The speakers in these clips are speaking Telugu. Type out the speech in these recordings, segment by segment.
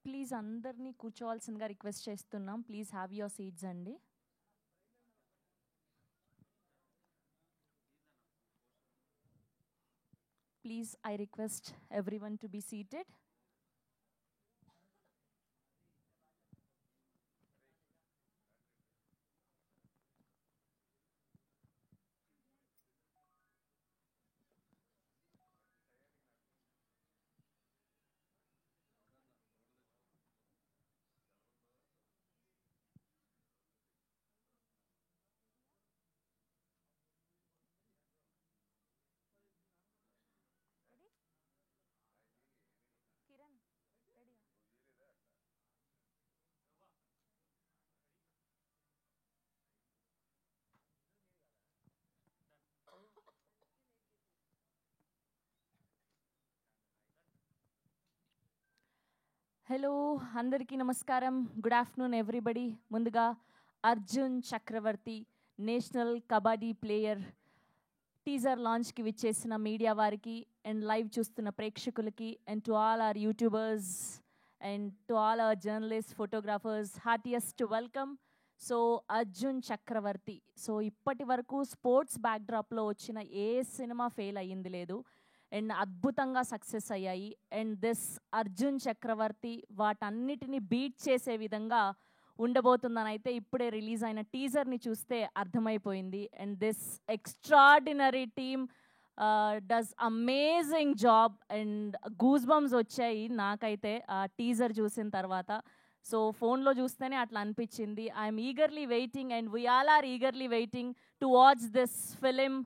ప్లీజ్ అందరినీ కూర్చోవాల్సిందిగా రిక్వెస్ట్ చేస్తున్నాం. ప్లీజ్ హ్యావ్ యువర్ సీట్స్ అండి. Please I request everyone to be seated. Hello, అందరికీ నమస్కారం. Good afternoon everybody. ముందుగా Arjun Chakravarthy national kabaddi player teaser లాంచ్కి విచ్చేసిన మీడియా వారికి అండ్ లైవ్ చూస్తున్న ప్రేక్షకులకి and to all our YouTubers and to all our journalist photographers heartiest welcome. So Arjun Chakravarthy, so ఇప్పటి వరకు స్పోర్ట్స్ బ్యాక్డ్రాప్లో వచ్చిన ఏ సినిమా ఫెయిల్ అయ్యింది లేదు అండ్ అద్భుతంగా సక్సెస్ అయ్యాయి. అండ్ దిస్ అర్జున్ చక్రవర్తి వాటన్నిటిని బీట్ చేసే విధంగా ఉండబోతుందని అయితే ఇప్పుడే రిలీజ్ అయిన టీజర్ని చూస్తే అర్థమైపోయింది. And this extraordinary team does amazing job and goose bumps వచ్చాయి నాకైతే ఆ టీజర్ చూసిన తర్వాత. సో ఫోన్లో చూస్తేనే అట్లా అనిపించింది. I'm eagerly waiting and we all are eagerly waiting to watch this film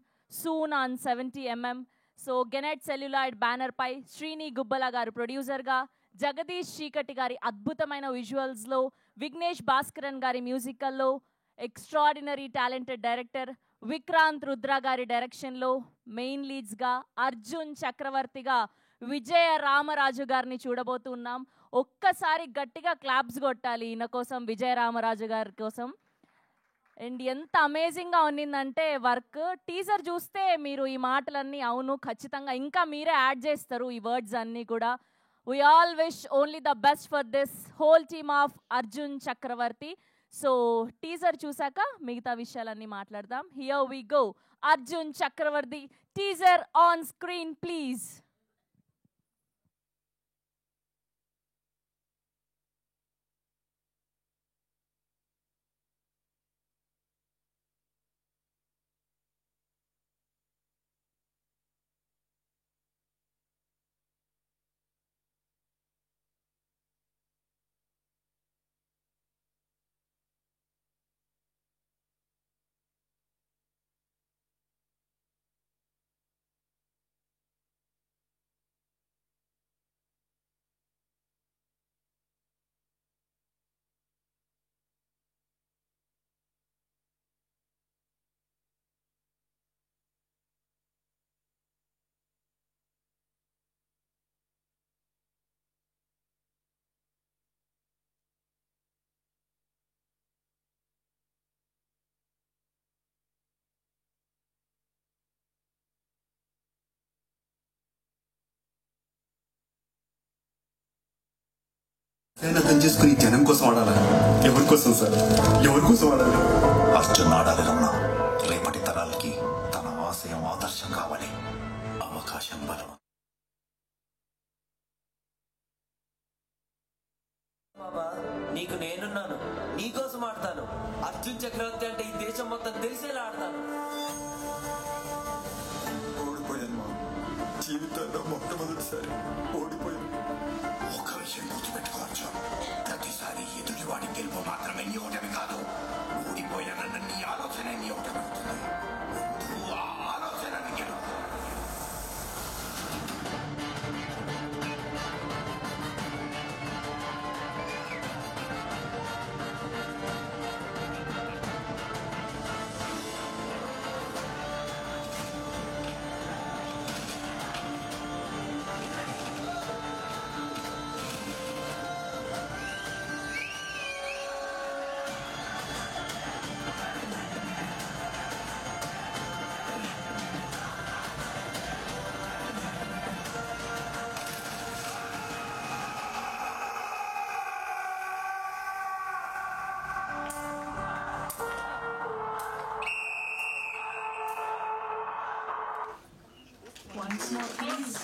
soon on 70mm. So Gannet celluloid banner పై శ్రీని గుబ్బల గారు ప్రొడ్యూసర్గా, జగదీష్ చీకటి గారి అద్భుతమైన విజువల్స్లో, విఘ్నేష్ భాస్కరన్ గారి మ్యూజికల్లో, extraordinary talented director Vikrant Rudra garu డైరెక్షన్లో మెయిన్ లీడ్స్గా అర్జున్ చక్రవర్తిగా విజయ రామరాజు గారిని చూడబోతున్నాం. ఒక్కసారి గట్టిగా క్లాప్స్ కొట్టాలి ఈయన కోసం, విజయ రామరాజు గారి కోసం. అండ్ ఎంత అమేజింగ్గా ఉన్నిందంటే వర్క్, టీజర్ చూస్తే మీరు ఈ మాటలన్నీ అవును ఖచ్చితంగా ఇంకా మీరే యాడ్ చేస్తారు ఈ వర్డ్స్ అన్నీ కూడా. We all wish only the best for this whole team of Arjun Chakravarthy. So teaser చూసాక మిగతా విషయాలన్నీ మాట్లాడదాం. Here we go. Arjun Chakravarthy teaser on screen please. అర్థం చేసుకుని జనం కోసం ఆడాలా? ఎవరి కోసం సార్? ఎవరి కోసం ఆడాలి? అర్జున్ ఆడాలి రమణ. రేపటి తరాలకి తన ఆశయం ఆదర్శం కావాలి. అవకాశం బలం. నీకు నేనున్నాను, నీకోసం ఆడతాను. అర్జున్ చక్రవర్తి అంటే ఈ దేశం మొత్తం తెలిసేలా ఆడతాను. ఓడిపోయాను మా జీవితంలో మొట్టమొదటిసారి ఓడిపోయాను. ఒక విషయం గుర్తుపెట్టుకోవచ్చు, ప్రతిసారి ఎదుటివాడి గెలుపు మాత్రమే నీ ఓటమి కాదు. ఓడిపోయానన్న నీ ఆలోచన నీ ఓటమి అవుతుంది. ముందు ఆ ఆలోచనని గెలుపు. more, please.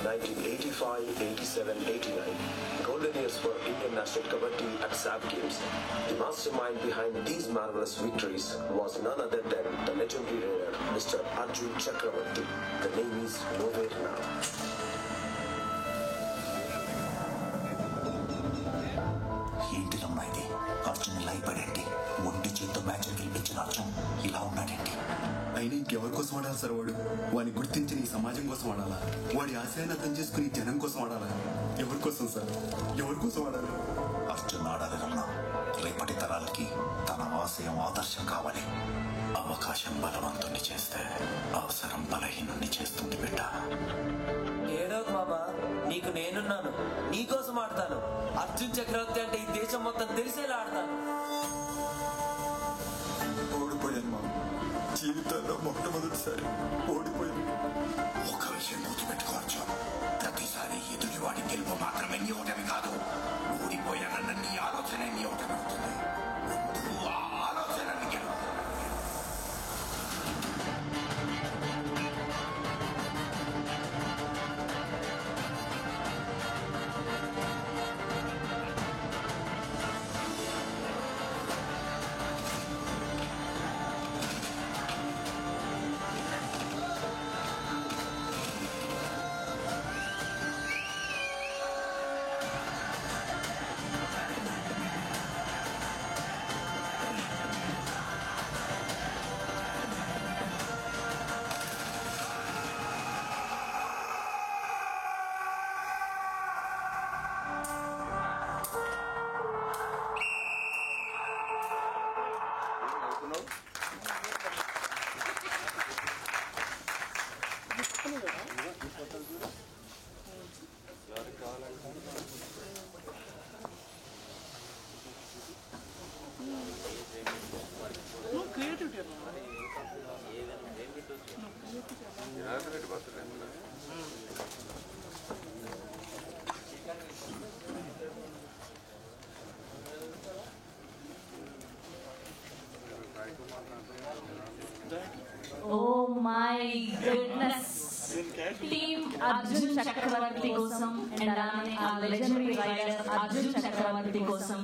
1985, 87, 89, golden years for Indian national kabaddi at SAP Games. The mastermind behind these marvelous victories was none other than the legendary raider, Mr. Arjun Chakravarti. The name is nowhere now. ఏంటిదమ్మా ఇది? అర్జున్ ఇలా అయిపోయాడేంటి? ఒంటి చేత్తో మ్యాచ్ గెలిపించిన అర్జున్ ఇలా ఉన్నాడేంటి? అయినా ఇంకెవరి కోసం ఆడాలి సార్ వాడు? వాడిని గుర్తించి ఈ సమాజం కోసం ఆడాలా? వాడి ఆశయాన్ని అర్థం చేసుకుని జనం కోసం ఆడాలా? ఎవరి కోసం సార్? ఎవరి కోసం ఆడాలి? అర్జున్ ఆడాలి రమణ. రేపటి తరాలకి తన ఆశయం ఆదర్శం కావాలి. అవకాశం బలవంతుణ్ణి చేస్తే అవసరం బలహీనుణ్ణి చేస్తుంది బిడ్డ. ఏడోకు మామ, నీకు నేనున్నాను. నీకోసం ఆడతాను. అర్జున్ చక్రవర్తి అంటే ఈ దేశం మొత్తం తెలిసేలా ఆడతాను. ఓడిపోయాను మా జీవితంలో మొట్టమొదటిసారి ఓడిపోయాను. ఒక విషయం గుర్తుపెట్టుకోవచ్చు, ప్రతిసారి ఎదుటివాడి గెలుపు మాత్రమే నీ ఓటమి కాదు. ఓడిపోయానన్న నీ ఆలోచనే నీ ఓటమి అవుతుంది. ముందు ఆ ఆలోచనని గెలుపు. Oh my goodness. Team Arjun Chakravarti కోసం and అలానే ఆ legendary rider Arjun Chakravarti కోసం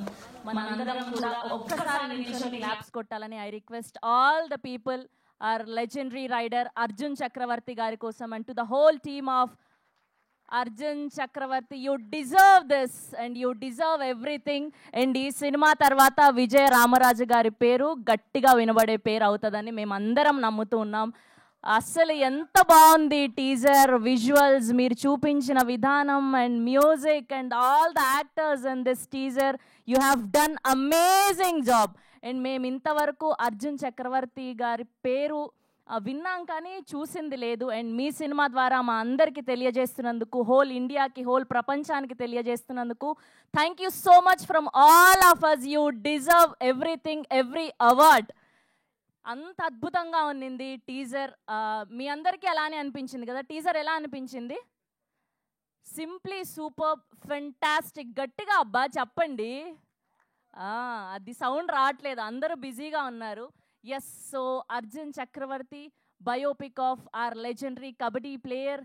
మనందరం కూడా ఒక్కసారి నిల్చొని క్లాప్స్ కొట్టాలని I request all the people, our legendary rider Arjun Chakravarti గారి కోసం and to the whole team of Arjun Chakravarti, you deserve this and you deserve everything. And ఈ సినిమా తర్వాత విజయ రామరాజు గారి పేరు గట్టిగా వినబడే పేరు అవుతుందని మేమందరం నమ్ముతూ ఉన్నాం. అస్సలు ఎంత బాగుంది టీజర్, విజువల్స్, మీరు చూపించిన విధానం and music and all the actors in this teaser, you have done amazing job. And మేము ఇంతవరకు అర్జున్ చక్రవర్తి గారి పేరు విన్నాం కానీ చూసింది లేదు. అండ్ మీ సినిమా ద్వారా మా అందరికీ తెలియజేస్తున్నందుకు, హోల్ ఇండియాకి, హోల్ ప్రపంచానికి తెలియజేస్తున్నందుకు thank you so much from all of us. You deserve everything, every award. అంత అద్భుతంగా ఉన్నింది టీజర్. మీ అందరికీ అలానే అనిపించింది కదా? టీజర్ ఎలా అనిపించింది? Simply super, fantastic. గట్టిగా అబ్బా చెప్పండి. అది సౌండ్ రావట్లేదు, అందరూ బిజీగా ఉన్నారు. Yes, so Arjun Chakravarthy biopic of our legendary kabaddi player,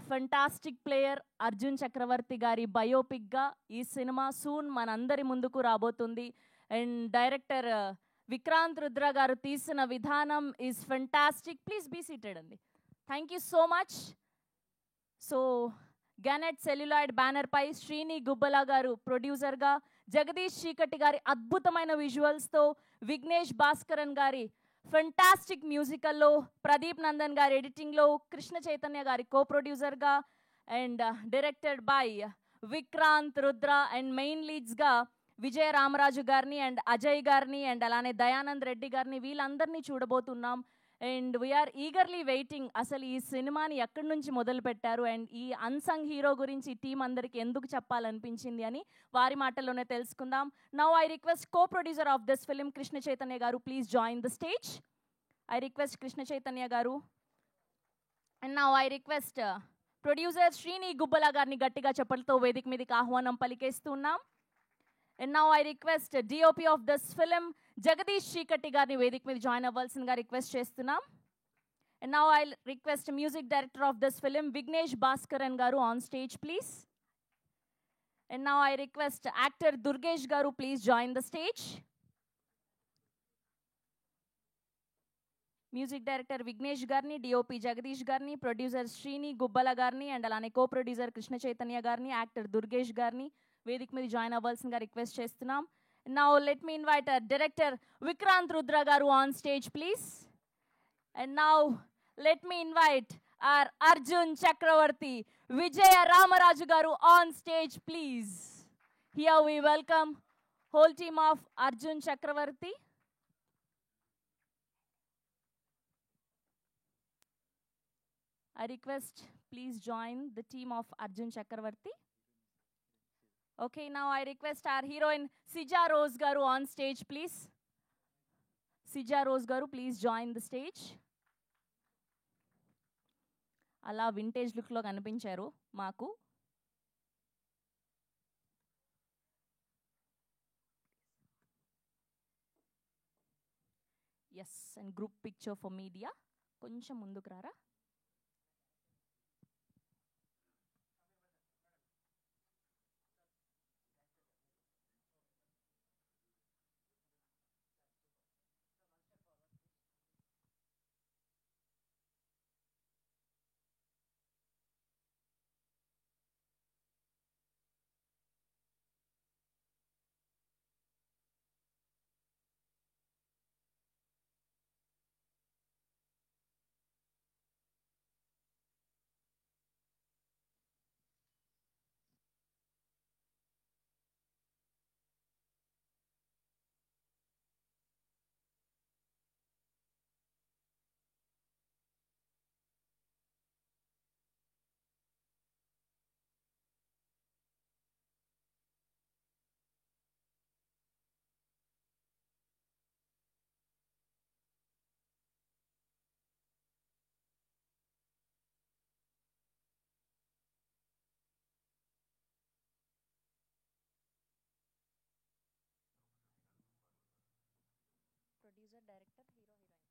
fantastic player Arjun Chakravarthy garu బయోపిక్గా ఈ సినిమా సూన్ మనందరి ముందుకు రాబోతుంది. అండ్ డైరెక్టర్ విక్రాంత్ రుద్ర గారు తీసిన విధానం is fantastic. Please be seated అండి. Thank you so much. So Gannet celluloid బ్యానర్పై శ్రీని గుబ్బలా గారు ప్రొడ్యూసర్గా, జగదీష్ చీకటి గారి అద్భుతమైన విజువల్స్తో, విఘ్నేష్ భాస్కరన్ గారి ఫెంటాస్టిక్ మ్యూజికల్లో, ప్రదీప్ నందన్ గారి ఎడిటింగ్లో, కృష్ణ చైతన్య గారి కో ప్రొడ్యూసర్గా and directed by Vikrant Rudra and main లీడ్స్గా విజయ రామరాజు గారిని అండ్ అజయ్ గారిని అండ్ అలానే దయానంద్ రెడ్డి గారిని, వీళ్ళందరినీ చూడబోతున్నాం. And we are eagerly waiting. అసలు ఈ సినిమాని ఎక్కడి నుంచి మొదలు పెట్టారు అండ్ ఈ అన్సంగ్ హీరో గురించి టీం అందరికి ఎందుకు చెప్పాలనిపించింది అని వారి మాటల్లోనే తెలుసుకుందాం. Now I request co producer of this film Krishna Chaitanya garu, please join the stage. I request Krishna Chaitanya garu. And now I request producer Srini Gubbala గారిని గట్టిగా చెప్పలతో వేదిక మీదకి ఆహ్వానం పలికేస్తున్నాం. And now I request DOP of this film, Jagadish Shikati గారిని వేదిక మీద జాయిన్ అవ్వాల్సిందిగా రిక్వెస్ట్ చేస్తున్నాం. And now I'll request music director of this film, Vignesh Bhaskaran garu on stage, please. And now I request actor Durgesh garu, please join the stage. Music director Vignesh garni, DOP Jagadish garni, producer Srini Gubbala garni, and alane co-producer Krishna Chaitanya garni, actor Durgesh garni వేదిక మీద జాయిన్ అవ్వాల్సిందిగా రిక్వెస్ట్ చేస్తున్నాం. Now let me invite director Vikrant Rudra garu on stage, please. And now let me invite our Arjun Chakravarti, Vijaya Ramaraju garu on stage, please. Here we welcome whole team of Arjun Chakravarti. I request please join the team of Arjun Chakravarti. Okay, now I request our heroine Sija Rose garu on stage, please. Sija Rose garu, please join the stage. అలా వింటేజ్ లుక్లో కనిపించారు మాకు. Yes, and group picture for media. కొంచెం ముందుకు రారా. Producer, director, hero, heroine.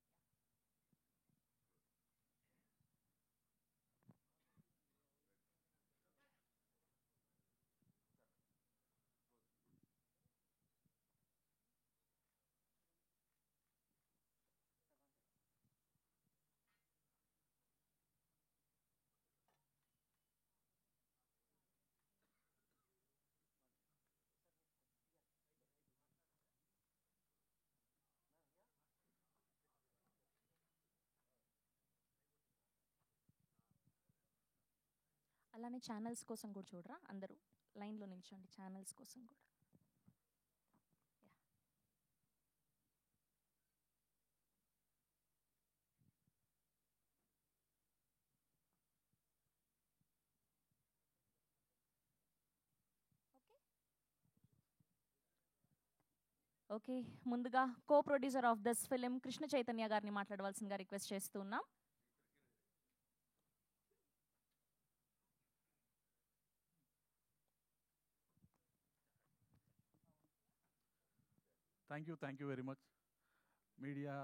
అలానే ఛానల్స్ కోసం కూడా చూడరా, అందరూ లైన్లో నిల్చోండి ఛానల్స్ కోసం కూడా. ఓకే, ముందుగా కో producer of this film Krishna Chaitanya గారిని మాట్లాడవలసిందిగా రిక్వెస్ట్ చేస్తున్నాం. Thank you very much. Media,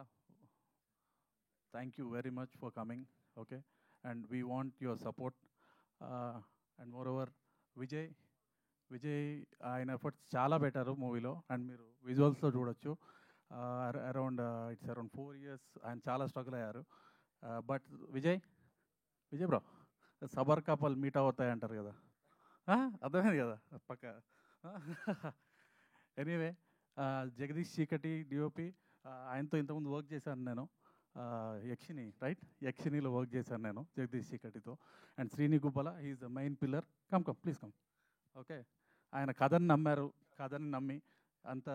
thank you very much for coming, okay? And we want your support. And moreover, Vijay, ఆయన ఎఫర్ట్స్ చాలా బెటర్ మూవీలో, అండ్ మీరు విజువల్స్లో చూడొచ్చు. అరౌండ్ 4 years ఆయన చాలా స్ట్రగుల్ అయ్యారు. బట్ విజయ్ బ్రో, సబర్ కపల్ మీట్ అవుతాయి అంటారు కదా, అర్థమైంది కదా పక్క. ఎనీవే, జగదీష్ చీకటి డిఓపి, ఆయనతో ఇంతకుముందు వర్క్ చేశాను నేను. యక్షిని, రైట్, యక్షినిలో వర్క్ చేశాను నేను జగదీష్ చీకటితో. And Srini Gubbala, he's the main pillar. Come please come. Okay, ఆయన కథని నమ్మారు, కథని నమ్మి అంత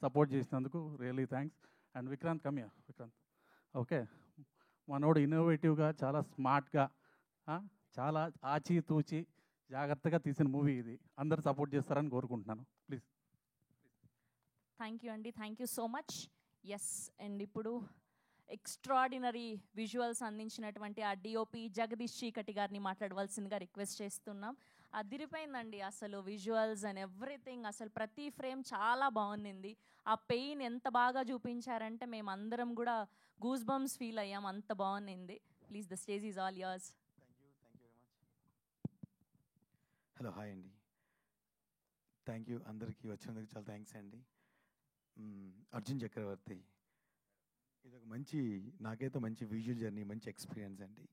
సపోర్ట్ చేసినందుకు రియలీ థ్యాంక్స్. అండ్ విక్రాంత్, కమ్యా విక్రాంత్. ఓకే, మనోడు ఇన్నోవేటివ్గా, చాలా స్మార్ట్గా, చాలా ఆచితూచి జాగ్రత్తగా తీసిన మూవీ ఇది. అందరు సపోర్ట్ చేస్తారని కోరుకుంటున్నాను. ప్లీజ్. థ్యాంక్ యూ అండి, thank you so much. Yes, and ఇప్పుడు ఎక్స్ట్రాడినరీ విజువల్స్ అందించినటువంటి ఆ డిఓపి జగదీష్ చీకటి గారిని మాట్లాడవలసిందిగా రిక్వెస్ట్ చేస్తున్నాం. అదిరిపోయిందండి అసలు విజువల్స్ అండ్ ఎవ్రీథింగ్. అసలు ప్రతి ఫ్రేమ్ చాలా బాగుంది. ఆ పెయిన్ ఎంత బాగా చూపించారంటే మేము అందరం కూడా గూస్ బంప్స్ ఫీల్ అయ్యాం, అంత బాగుంది. Please the stage is all yours. Hello, hi అండి. థ్యాంక్ యూ అందరికీ వచ్చినందుకు చాలా థ్యాంక్స్ అండి. అర్జున్ చక్రవర్తి, ఇది ఒక మంచి, నాకైతే మంచి విజువల్ జర్నీ, మంచి ఎక్స్పీరియన్స్ అండి.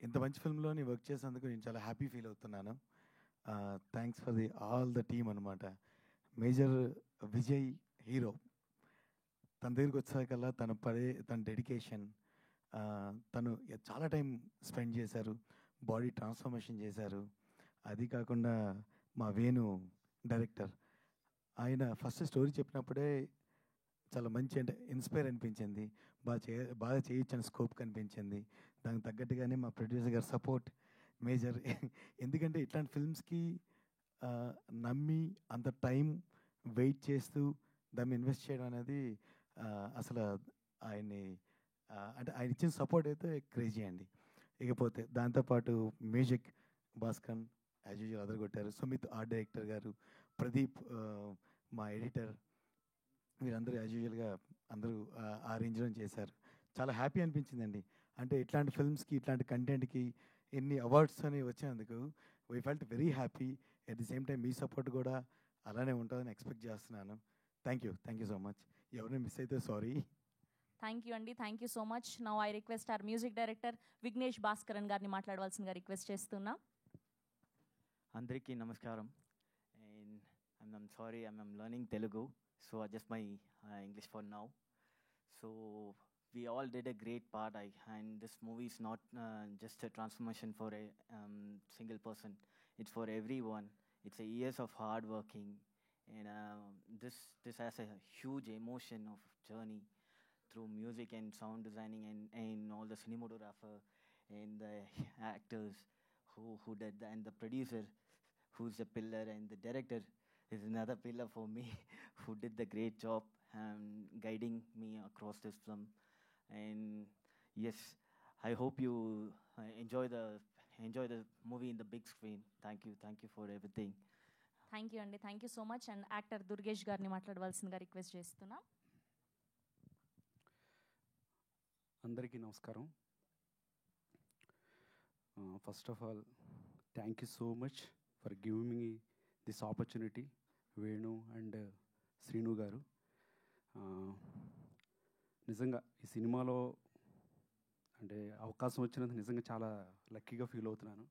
ఇంత మంచి ఫిల్మ్లోని వర్క్ చేసినందుకు నేను చాలా హ్యాపీ ఫీల్ అవుతున్నాను. Thanks for the all the team అనమాట. మేజర్ విజయ్ హీరో, తన దగ్గరికి వచ్చాకల్లా తన డెడికేషన్, తను చాలా టైం స్పెండ్ చేశారు, బాడీ ట్రాన్స్ఫర్మేషన్ చేశారు. అది కాకుండా మా వేణు డైరెక్టర్, ఆయన ఫస్ట్ స్టోరీ చెప్పినప్పుడే చాలా మంచి, అంటే ఇన్స్పైర్ అనిపించింది, బాగా చేయొచ్చని స్కోప్ కనిపించింది. దానికి తగ్గట్టుగానే మా ప్రొడ్యూసర్ గారు సపోర్ట్ మేజర్. ఎందుకంటే ఇట్లాంటి ఫిల్మ్స్కి నమ్మి అంత టైం వెయిట్ చేస్తూ దాన్ని ఇన్వెస్ట్ చేయడం అనేది అసలు ఆయన్ని, అంటే ఆయన ఇచ్చిన సపోర్ట్ అయితే క్రేజీ అండి. ఇకపోతే దాంతోపాటు మ్యూజిక్ భాస్కర్ యాజ్ యూజువల్ అదరగొట్టారు. సుమిత్ ఆర్ట్ డైరెక్టర్ గారు, ప్రదీప్ మా ఎడిటర్, వీరందరూ యాజ్ యూజువల్గా అందరూ ఆ రేంజ్లో చేశారు. చాలా హ్యాపీ అనిపించిందండి. అంటే ఇట్లాంటి ఫిల్మ్స్కి, ఇట్లాంటి కంటెంట్కి ఎన్ని అవార్డ్స్ అని వచ్చినందుకు we felt very happy. At the same time మీ సపోర్ట్ కూడా అలానే ఉంటుందని ఎక్స్పెక్ట్ చేస్తున్నాను. Thank you so much. ఎవరైనా మిస్ అయితే సారీ. థ్యాంక్ యూ అండి, thank you so much. Now I request our music director Vignesh Bhaskaran గారిని మాట్లాడవలసిందిగా రిక్వెస్ట్ చేస్తున్నా. అందరికీ నమస్కారం. And I'm sorry, I'm learning Telugu, so adjust my English for now. So we all did a great part, and this movie is not just a transformation for a single person. It's for everyone. It's a years of hard working, and this has a huge emotion of journey through music and sound designing and all the cinematographer and the actors who did that, and the producer who's a pillar, and the director is another pillar for me who did the great job guiding me across this film. And yes, I hope you enjoy the movie in the big screen. Thank you for everything. Thank you అండి, thank you so much. And actor Durgesh గారిని మాట్లాడవలసిందిగా రిక్వెస్ట్ చేస్తున్నా. అందరికీ నమస్కారం. First of all thank you so much for giving me this opportunity, Venu and Srinu garu. నిజంగా ఈ సినిమాలో అంటే అవకాశం వచ్చినందుకు నిజంగా చాలా లక్కీగా ఫీల్ అవుతున్నాను.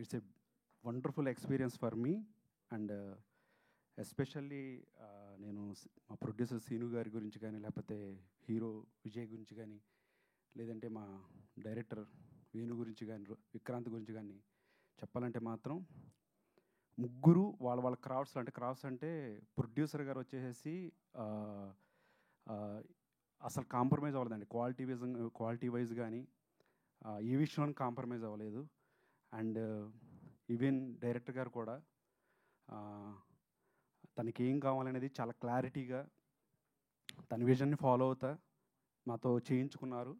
It's a wonderful experience for me, and especially నేను మా ప్రొడ్యూసర్ శ్రీను గారి గురించి కానీ, లేకపోతే హీరో విజయ్ గురించి కానీ, లేదంటే మా డైరెక్టర్ వేణు గురించి కానీ, విక్రాంత్ గురించి కానీ చెప్పాలంటే మాత్రం ముగ్గురు వాళ్ళ క్రాఫ్ట్స్ అంటే ప్రొడ్యూసర్ గారు వచ్చేసి అసలు కాంప్రమైజ్ అవ్వలేదండి. క్వాలిటీ వైజ్ కానీ ఏ విషయంలో కాంప్రమైజ్ అవ్వలేదు. అండ్ ఈవెన్ డైరెక్టర్ గారు కూడా తనకి ఏం కావాలనేది చాలా క్లారిటీగా తన విజన్ని ఫాలో అవుతా మాతో చేయించుకున్నారు.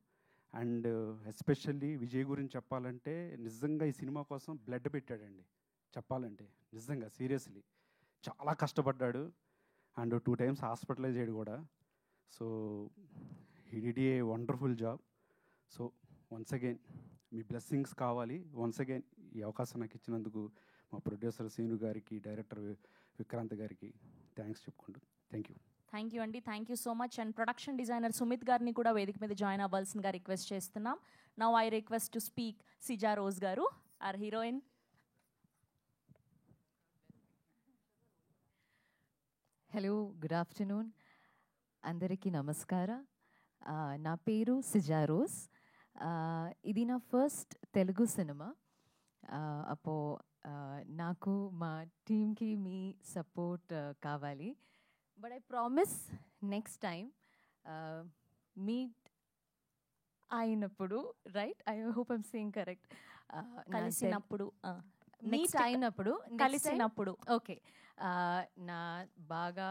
అండ్ ఎస్పెషల్లీ విజయ్ గురించి చెప్పాలంటే నిజంగా ఈ సినిమా కోసం బ్లడ్ పెట్టాడండి. చెప్పాలంటే నిజంగా సీరియస్లీ చాలా కష్టపడ్డాడు. అండ్ 2 times హాస్పిటలైజ్ అయ్యాడు కూడా. So he did a wonderful job. So once again me blessings కావాలి. వన్స్ అగైన్ ఈ అవకాశం నాకు ఇచ్చినందుకు మా ప్రొడ్యూసర్ శ్రీను గారికి, డైరెక్టర్ విక్రాంత్ గారికి థ్యాంక్స్ చెప్పుకుంటూ థ్యాంక్ యూ. థ్యాంక్ యూ అండి, thank you so much. And production designer Sumit గారిని కూడా వేదిక మీద జాయిన్ అవ్వాల్సిందిగా రిక్వెస్ట్ చేస్తున్నాం. Now I request to speak Sija Rose garu, our heroine. Hello, good afternoon. అందరికీ నమస్కార. నా పేరు సిజా రోజ్. ఇది నా ఫస్ట్ తెలుగు సినిమా. అపో నాకు మా టీమ్కి మీ సపోర్ట్ కావాలి. But I promise next time meet అయినప్పుడు, right, I hope I'm saying correct, కలిసినప్పుడు మీట్ అయినప్పుడు, కలిసినప్పుడు ఓకే, నా బాగా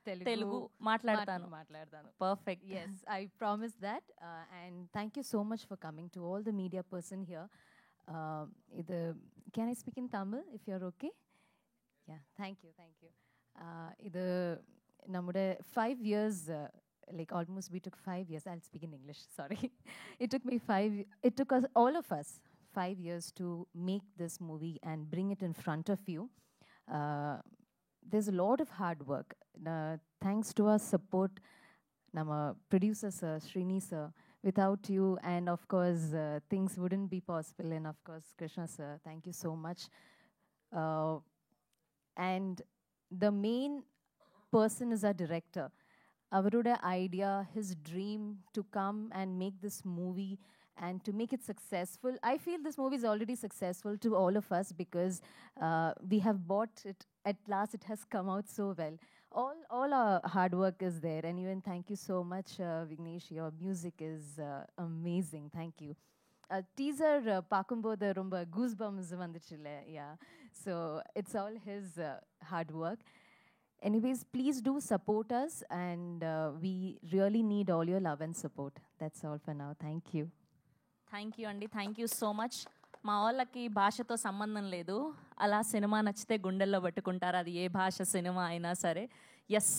తెలుగు మాట్లాడతాను. మాట్లాడతాను. Perfect. Yes, I promise that. And thank you so much for coming to all the media person here. Can I speak in Tamil if you're okay? Yeah, thank you. இது நம்முடைய 5 years, like almost we took 5 years. I'll speak in English, sorry. It took us, all of us, 5 years to make this movie and bring it in front of you. There's a lot of hard work. Thanks to our support, Nama producer sir, Srini sir. Without you, and of course, things wouldn't be possible. And of course, Krishna sir, thank you so much. And the main person is our director. Avaruda idea, his dream to come and make this movie and to make it successful. I feel this movie is already successful to all of us because we have bought it. At last, it has come out so well. All our hard work is there. And even thank you so much, Vignesh. Your music is amazing. Thank you. Teaser Pakumbodha Rumba Goosebumps vanduchilla. Yeah. So it's all his hard work. Anyways, please do support us, and we really need all your love and support. That's all for now. Thank you. Thank you అండి. Thank you so much. మా వాళ్ళకి భాషతో సంబంధం లేదు. అలా సినిమా నచ్చితే గుండెల్లో పెట్టుకుంటారు, అది ఏ భాష సినిమా అయినా సరే. ఎస్,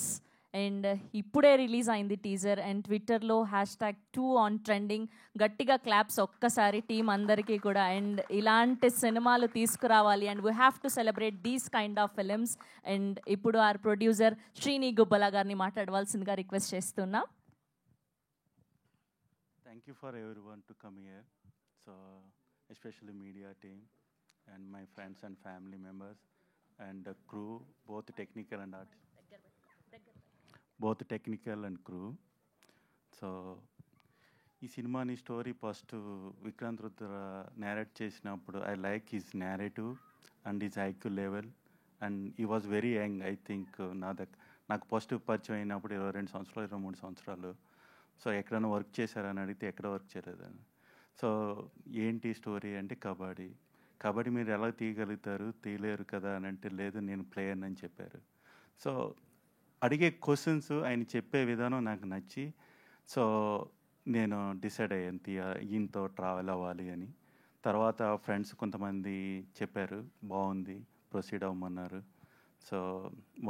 అండ్ ఇప్పుడే రిలీజ్ అయింది టీజర్, అండ్ ట్విట్టర్లో #2 ఆన్ ట్రెండింగ్. గట్టిగా క్లాప్స్ ఒక్కసారి టీం అందరికీ కూడా. అండ్ ఇలాంటి సినిమాలు తీసుకురావాలి, and we have to celebrate these kind of films. And ఇప్పుడు ఆర్ ప్రొడ్యూసర్ శ్రీని గుబ్బల గారిని మాట్లాడవలసిందిగా రిక్వెస్ట్ చేస్తున్నా. Thank you for everyone to come here. So especially media team and my friends and family members and the crew, both technical and art. Both technical and crew. So ఈ సినిమాని story first Vikrant Rudra narrate చేసినప్పుడు I like his narrative and his IQ level, and he was very young. I think నాకు ఫస్ట్ పరిచయం అయినప్పుడు 22 సంవత్సరాలు 23 సంవత్సరాలు. సో ఎక్కడైనా వర్క్ చేశారని అడిగితే ఎక్కడ వర్క్ చేయలేదని. సో ఏంటి స్టోరీ అంటే కబడ్డీ మీరు ఎలా తీయగలుగుతారు, తీయలేరు కదా అని అంటే, లేదు నేను ప్లేయర్ అని చెప్పారు. సో అడిగే క్వశ్చన్స్ ఆయన చెప్పే విధానం నాకు నచ్చి, సో నేను డిసైడ్ అయ్యాను ఈయనతో ట్రావెల్ అవ్వాలి అని. తర్వాత ఫ్రెండ్స్ కొంతమంది చెప్పారు బాగుంది ప్రొసీడ్ అవ్వమన్నారు. సో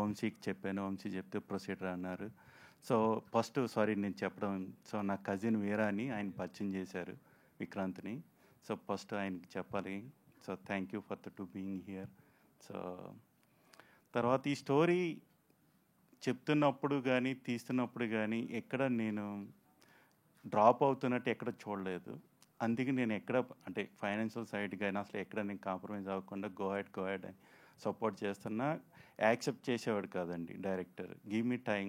వంశీకి చెప్పాను, వంశీ చెప్తే ప్రొసీడర్ అన్నారు. సో ఫస్ట్ నేను చెప్పడం, సో నా కజిన్ వీరా అని ఆయన పరిచయం చేశారు విక్రాంత్ని. సో ఫస్ట్ ఆయనకి చెప్పాలి. So thank you for to being here. So తర్వాత ఈ స్టోరీ చెప్తున్నప్పుడు కానీ తీస్తున్నప్పుడు కానీ ఎక్కడ నేను డ్రాప్ అవుతున్నట్టు ఎక్కడ చూడలేదు. అందుకే నేను ఎక్కడ అంటే ఫైనాన్షియల్ సైడ్ కానీ అసలు ఎక్కడ నేను కాంప్రమైజ్ అవ్వకుండా గో హెడ్ అని సపోర్ట్ చేస్తున్నా. యాక్సెప్ట్ చేసేవాడు కాదండి డైరెక్టర్. గివ్ మీ టైం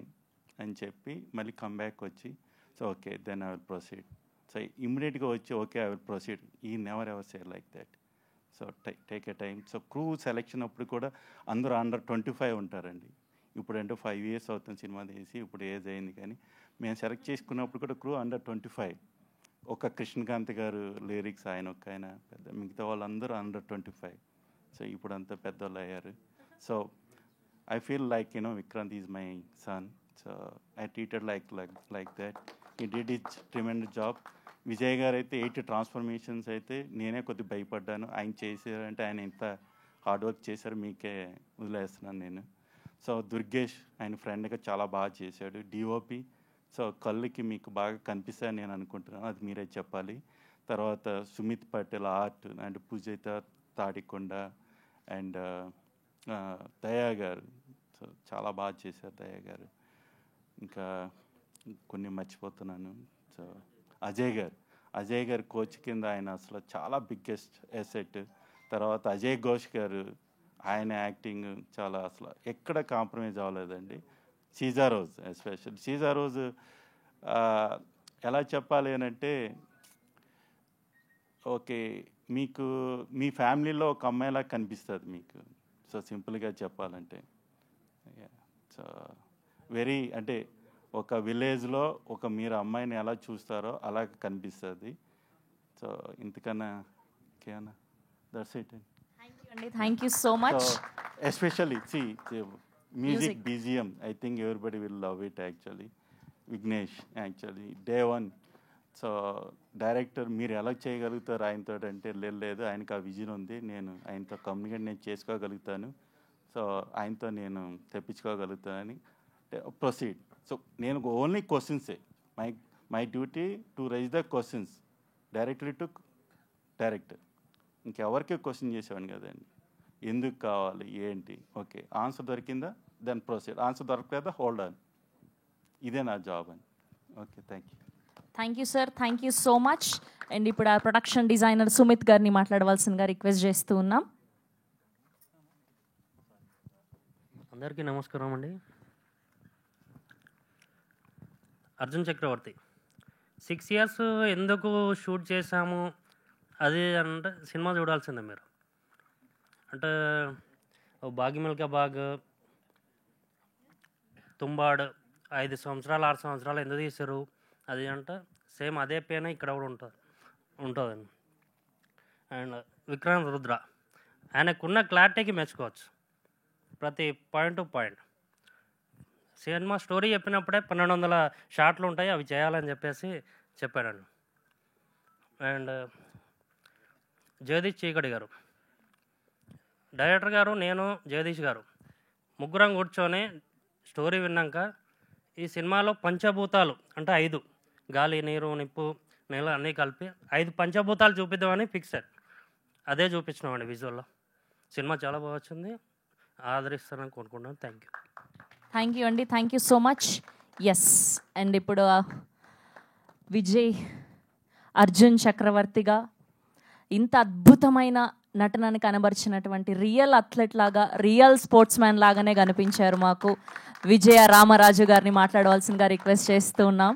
అని చెప్పి మళ్ళీ కమ్బ్యాక్ వచ్చి, so okay then I will proceed. So ఇమ్మీడియట్గా వచ్చి ఓకే ఐ విల్ ప్రొసీడ్. ఈ never ever say like that. So take a time. So crew selection అప్పుడు కూడా అందరూ అండర్ 25 ఉంటారండి. ఇప్పుడు అంటే 5 years అవుతుంది సినిమా తీసి, ఇప్పుడు ఏజ్ అయింది. కానీ మేము సెలెక్ట్ చేసుకున్నప్పుడు కూడా క్రూ అండర్ 25. ఒక కృష్ణకాంత్ గారు లిరిక్స్ ఆయన ఆయన పెద్ద, మిగతా వాళ్ళందరూ అండర్ 25. సో ఇప్పుడు అంతా పెద్దవాళ్ళు అయ్యారు. So I feel like Vikrant is my son. So I treated like that. He did his tremendous job. Vijay గారు అయితే 8 ట్రాన్స్ఫర్మేషన్స్ అయితే నేనే కొద్దిగా భయపడ్డాను. ఆయన చేశారంటే ఆయన ఎంత హార్డ్ వర్క్ చేశారు మీకే వదిలేస్తున్నాను నేను. సో దుర్గేష్ ఆయన ఫ్రెండ్గా చాలా బాగా చేశాడు. డిఓపి సో కళ్ళుకి మీకు బాగా కనిపిస్తాయని నేను అనుకుంటున్నాను, అది మీరే చెప్పాలి. తర్వాత Sumit Patel art and Poojitha Tadikonda and Daya గారు, సో చాలా బాగా చేశారు దయా గారు. ఇంకా కొన్ని మర్చిపోతున్నాను. సో అజయ్ గారు కోచ్ కింద ఆయన అసలు చాలా బిగ్గెస్ట్ ఎసెట్. తర్వాత అజయ్ ఘోష్ గారు ఆయన యాక్టింగ్ చాలా అసలు ఎక్కడ కాంప్రమైజ్ అవ్వలేదండి. సీజారోజ్ ఎస్పెషల్ సీజారోజ్ ఎలా చెప్పాలి అని అంటే, ఓకే మీకు మీ ఫ్యామిలీలో ఒక అమ్మాయిలా కనిపిస్తుంది మీకు. సో సింపుల్గా చెప్పాలంటే సో వెరీ అంటే ఒక విలేజ్లో ఒక మీరు అమ్మాయిని ఎలా చూస్తారో అలా కనిపిస్తుంది. సో ఇంతకన్నా that's it. Thank you so much. Especially Music BGM, I think everybody will love it actually. Vignesh actually, day one. So director మీరు ఎలా చేయగలుగుతారు ఆయనతో అంటే లేదు ఆయనకు ఆ విజన్ ఉంది, నేను ఆయనతో కమ్యూనికేట్ నేను చేసుకోగలుగుతాను, సో ఆయనతో నేను తెప్పించుకోగలుగుతానని ప్రొసీడ్. సో నేను ఓన్లీ క్వశ్చన్సే, my duty to raise the questions, director to director, ఇంకెవరికి క్వశ్చన్ చేసేవాడిని కదండి, ఎందుకు కావాలి ఏంటి, ఓకే ఆన్సర్ దొరికిందా దెన్ ప్రొసీడ్, ఆన్సర్ దొరకలేదా హోల్డ్ ఆన్, ఇదే నా జాబ్ అని. Okay, thank you. Thank you sir, thank you so much. And ఇప్పుడు ఆ ప్రొడక్షన్ డిజైనర్ సుమిత్ గారిని మాట్లాడవలసిందిగా రిక్వెస్ట్ చేస్తూ ఉన్నాం. అందరికీ నమస్కారం అండి. అర్జున్ చక్రవర్తి 6 years ఎందుకు షూట్ చేశాము అది అంటే సినిమా చూడాల్సిందే మీరు. అంటే బాగి మిల్కా బాగ్, తుంబాడ్ 5 సంవత్సరాలు 6 సంవత్సరాలు ఎందుకు తీశారు అది అంటే సేమ్ అదే పేన ఇక్కడ కూడా ఉంటుందండి. అండ్ విక్రాంత్ రుద్ర ఆయనకున్న క్లారిటీకి మెచ్చుకోవచ్చు, ప్రతి పాయింట్ టు పాయింట్. సినిమా స్టోరీ చెప్పినప్పుడే 1200 షాట్లు ఉంటాయి, అవి చేయాలని చెప్పేసి చెప్పాడండి. అండ్ జగదీష్ చీకటి గారు, డైరెక్టర్ గారు, నేను, జగదీష్ గారు ముగ్గురం కూర్చొని స్టోరీ విన్నాక ఈ సినిమాలో పంచభూతాలు అంటే 5 గాలి, నీరు, నిప్పు, నేల అన్నీ కలిపి 5 పంచభూతాలు చూపిద్దామని ఫిక్స్ అయ్యారు. అదే చూపించినామండి విజువల్లో. సినిమా చాలా బాగా వచ్చింది, ఆదరిస్తానని కోరుకుంటున్నాను. Thank you. థ్యాంక్ యూ అండి, thank you so much. Yes, and ఇప్పుడు విజయ్ అర్జున్ చక్రవర్తిగా ఇంత అద్భుతమైన నటనని కనబరిచినటువంటి రియల్ అథ్లెట్ లాగా, రియల్ స్పోర్ట్స్ మ్యాన్ లాగానే కనిపించారు మాకు. విజయ రామరాజు గారిని మాట్లాడవలసిందిగా రిక్వెస్ట్ చేస్తూ ఉన్నాం.